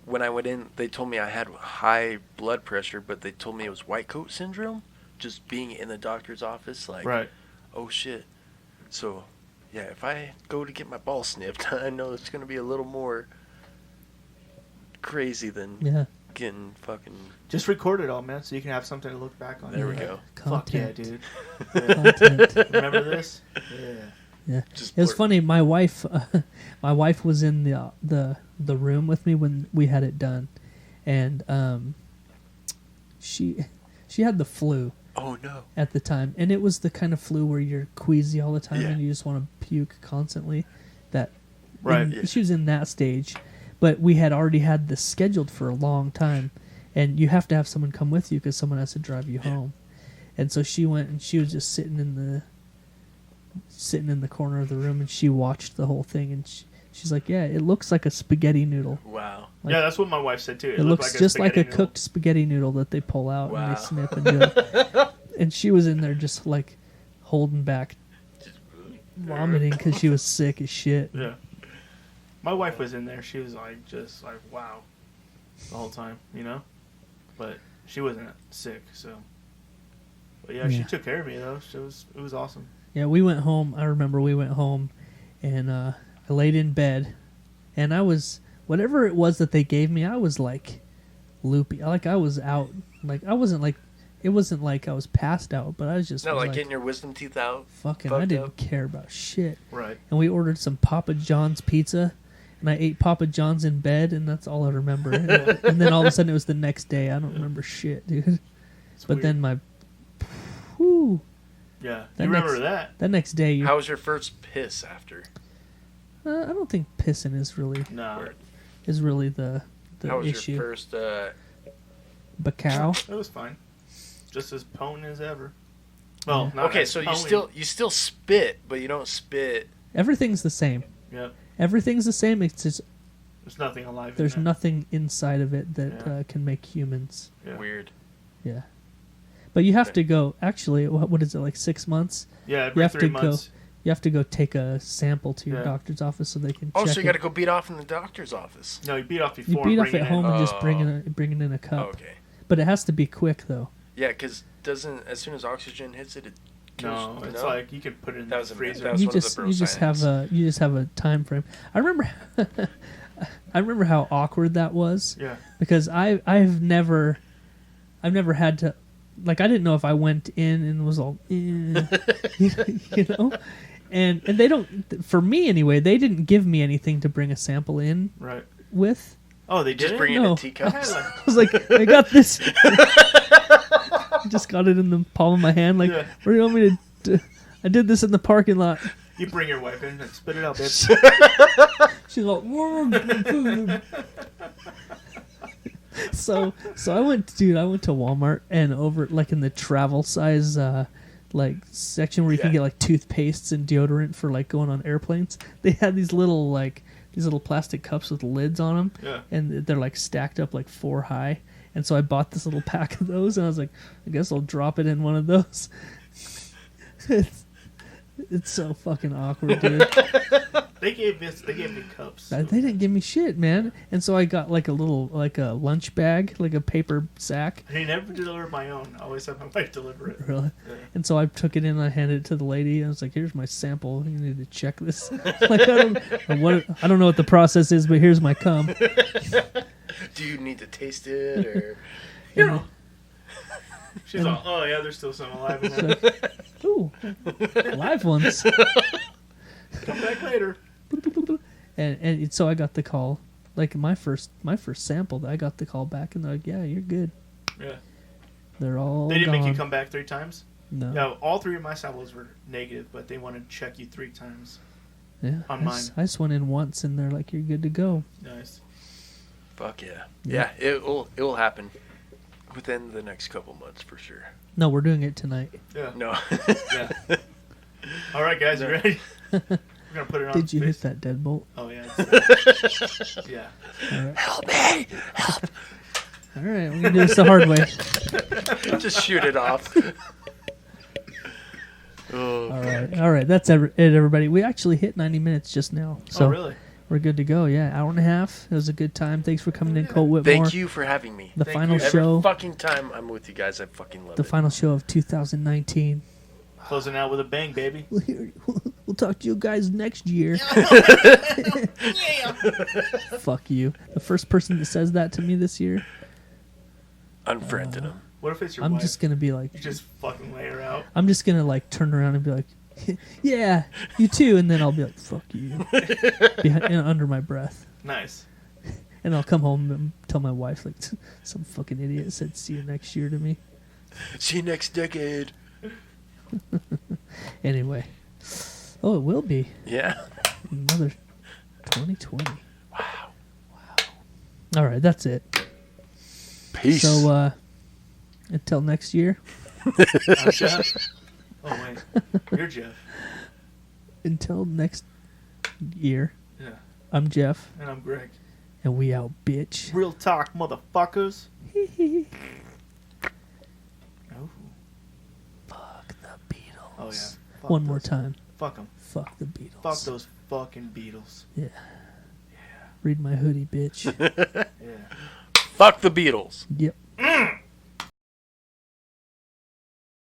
when I went in, they told me I had high blood pressure, but they told me it was white coat syndrome. Just being in the doctor's office, like, Right. oh shit. So, yeah, if I go to get my ball snipped, I know it's gonna be a little more crazy than yeah, getting fucking. Just record it all, man, so you can have something to look back on. There we Yeah. go. Fuck yeah, content. dude. Content. Remember this? Yeah. Yeah, Just it was blur- funny. My wife was in the room with me when we had it done, and she had the flu Oh no. at the time, and it was the kind of flu where you're queasy all the time Yeah. and you just want to puke constantly. Right. and Yeah. She was in that stage, but we had already had this scheduled for a long time, and you have to have someone come with you because someone has to drive you home. And so she went and she was just sitting in the corner of the room, and she watched the whole thing, and she's like, "Yeah, it looks like a spaghetti noodle. Wow. Like- yeah, that's what my wife said too. It looked looks like just like a spaghetti noodle. cooked spaghetti noodle that they pull out and Wow. they snip and do it." And she was in there just like holding back, vomiting because she was sick as shit. Yeah. My wife was in there. She was like, just like, wow, the whole time, you know. But she wasn't sick, so. But yeah, she Yeah. took care of me though. It was awesome. Yeah, we went home. I remember we went home, and I laid in bed, and I was whatever it was that they gave me. I was like loopy. Like I was out. Like I wasn't like it wasn't like I was passed out, but I was just No, was like getting your wisdom teeth out. fucking. fucked I didn't up. care about shit. Right. And we ordered some Papa John's pizza, and I ate Papa John's in bed, and that's all I remember. And then all of a sudden it was the next day. I don't remember shit, dude. It's But weird. then whew, yeah, that you remember next- that? that next day, How was your first piss after? I don't think pissing is really No, Word. the How was issue. your first? Bacow. it was fine. Just as potent as ever. Well, not Okay, as so potent. you still spit, but you don't spit. Everything's the same. Yep. Everything's the same. It's just There's nothing alive. there's in there. nothing inside of it that Yeah. can make humans. Yeah. Weird. Yeah. But you have to go. Actually, what is it, like 6 months? Yeah, You every have 3 to months. You have to go take a sample to your Yeah. doctor's office so they can Oh, check so you it. got to go beat off in the doctor's office. No, you beat off You before. beat and off bring at it in. home and just Oh. bring it in a cup. Oh, okay. But it has to be quick though. Yeah, because doesn't as soon as oxygen hits it, it kills. No, it's like you can put it in That the was a- freezer. that was You one of just the bro you just have science. a time frame. I remember I remember how awkward that was. Yeah. Because I've never had to, like, I didn't know if I went in and was all you know, and they don't, for me anyway, they didn't give me anything to bring a sample in Right. with. Oh, they Just did bring it? it No. in teacups. I was like, I got this. I just got it in the palm of my hand. Like, Yeah. what do you want me to do? I did this in the parking lot. You bring your wife in and spit it out, babe. She's like, So I went to Walmart, and over like in the travel size like section where you can get like toothpastes and deodorant for like going on airplanes, they had these little plastic cups with lids on them, and they're like stacked up like 4 high. And so I bought this little pack of those, and I was like, I guess I'll drop it in one of those. It's so fucking awkward, dude. They gave me cups. They didn't give me shit, man. And so I got like a lunch bag, like a paper sack. I never delivered my own. I always have my wife deliver it. Really? Yeah. And so I took it in and I handed it to the lady, and I was like, here's my sample. You need to check this. Like, I don't know what the process is, but here's my cum. Do you need to taste it, or you know? She's all, oh yeah, there's still some alive in there. Ooh, live ones. Come back later. And so I got the call, like my first sample. I got the call back, and they're like, "Yeah, you're good." Yeah. They're all. They didn't gone. make you come back 3 times. No. No, all 3 of my samples were negative, but they wanted to check you 3 times. Yeah. On mine. I just went in once, and they're like, "You're good to go." Nice. fuck yeah, it will happen within the next couple months for sure. No, we're doing it tonight. Yeah. No. Yeah. All right, guys, you ready? We're gonna put it on. Did you space. hit that deadbolt? Oh yeah. Yeah. All right. Help me! All right, we're gonna do this the hard way. Just shoot it off. Oh, All right. That's it, everybody. We actually hit 90 minutes just now, so Oh really? we're good to go. Yeah, hour and a half. It was a good time. Thanks for coming in, Colt Whitmore. thank you for having me. The Thank final you. show. Every fucking time I'm with you guys, I fucking love The it. final show of 2019. Closing out with a bang, baby. We'll talk to you guys next year. Fuck you. The first person that says that to me this year, Unfriended him. What if it's your I'm wife? just gonna be like, You just fucking lay her out. I'm just gonna like turn around and be like, yeah, you too, and then I'll be like, fuck you, under my breath, Nice. and I'll come home and tell my wife like, some fucking idiot said see you next year to me. See you next decade. Anyway, oh, it will be Yeah. another 2020. Wow. All right, that's it. Peace. So until next year. I'm Jeff. Oh wait, you're Jeff. Until next year, Yeah. I'm Jeff, And I'm Greg. and we out, bitch. Real talk, motherfuckers. Oh. Fuck the Beatles. Oh yeah. Fuck One more those. time. Fuck them. Fuck the Beatles. Fuck those fucking Beatles. Yeah. Read my hoodie, bitch. Yeah. Fuck the Beatles. Yep.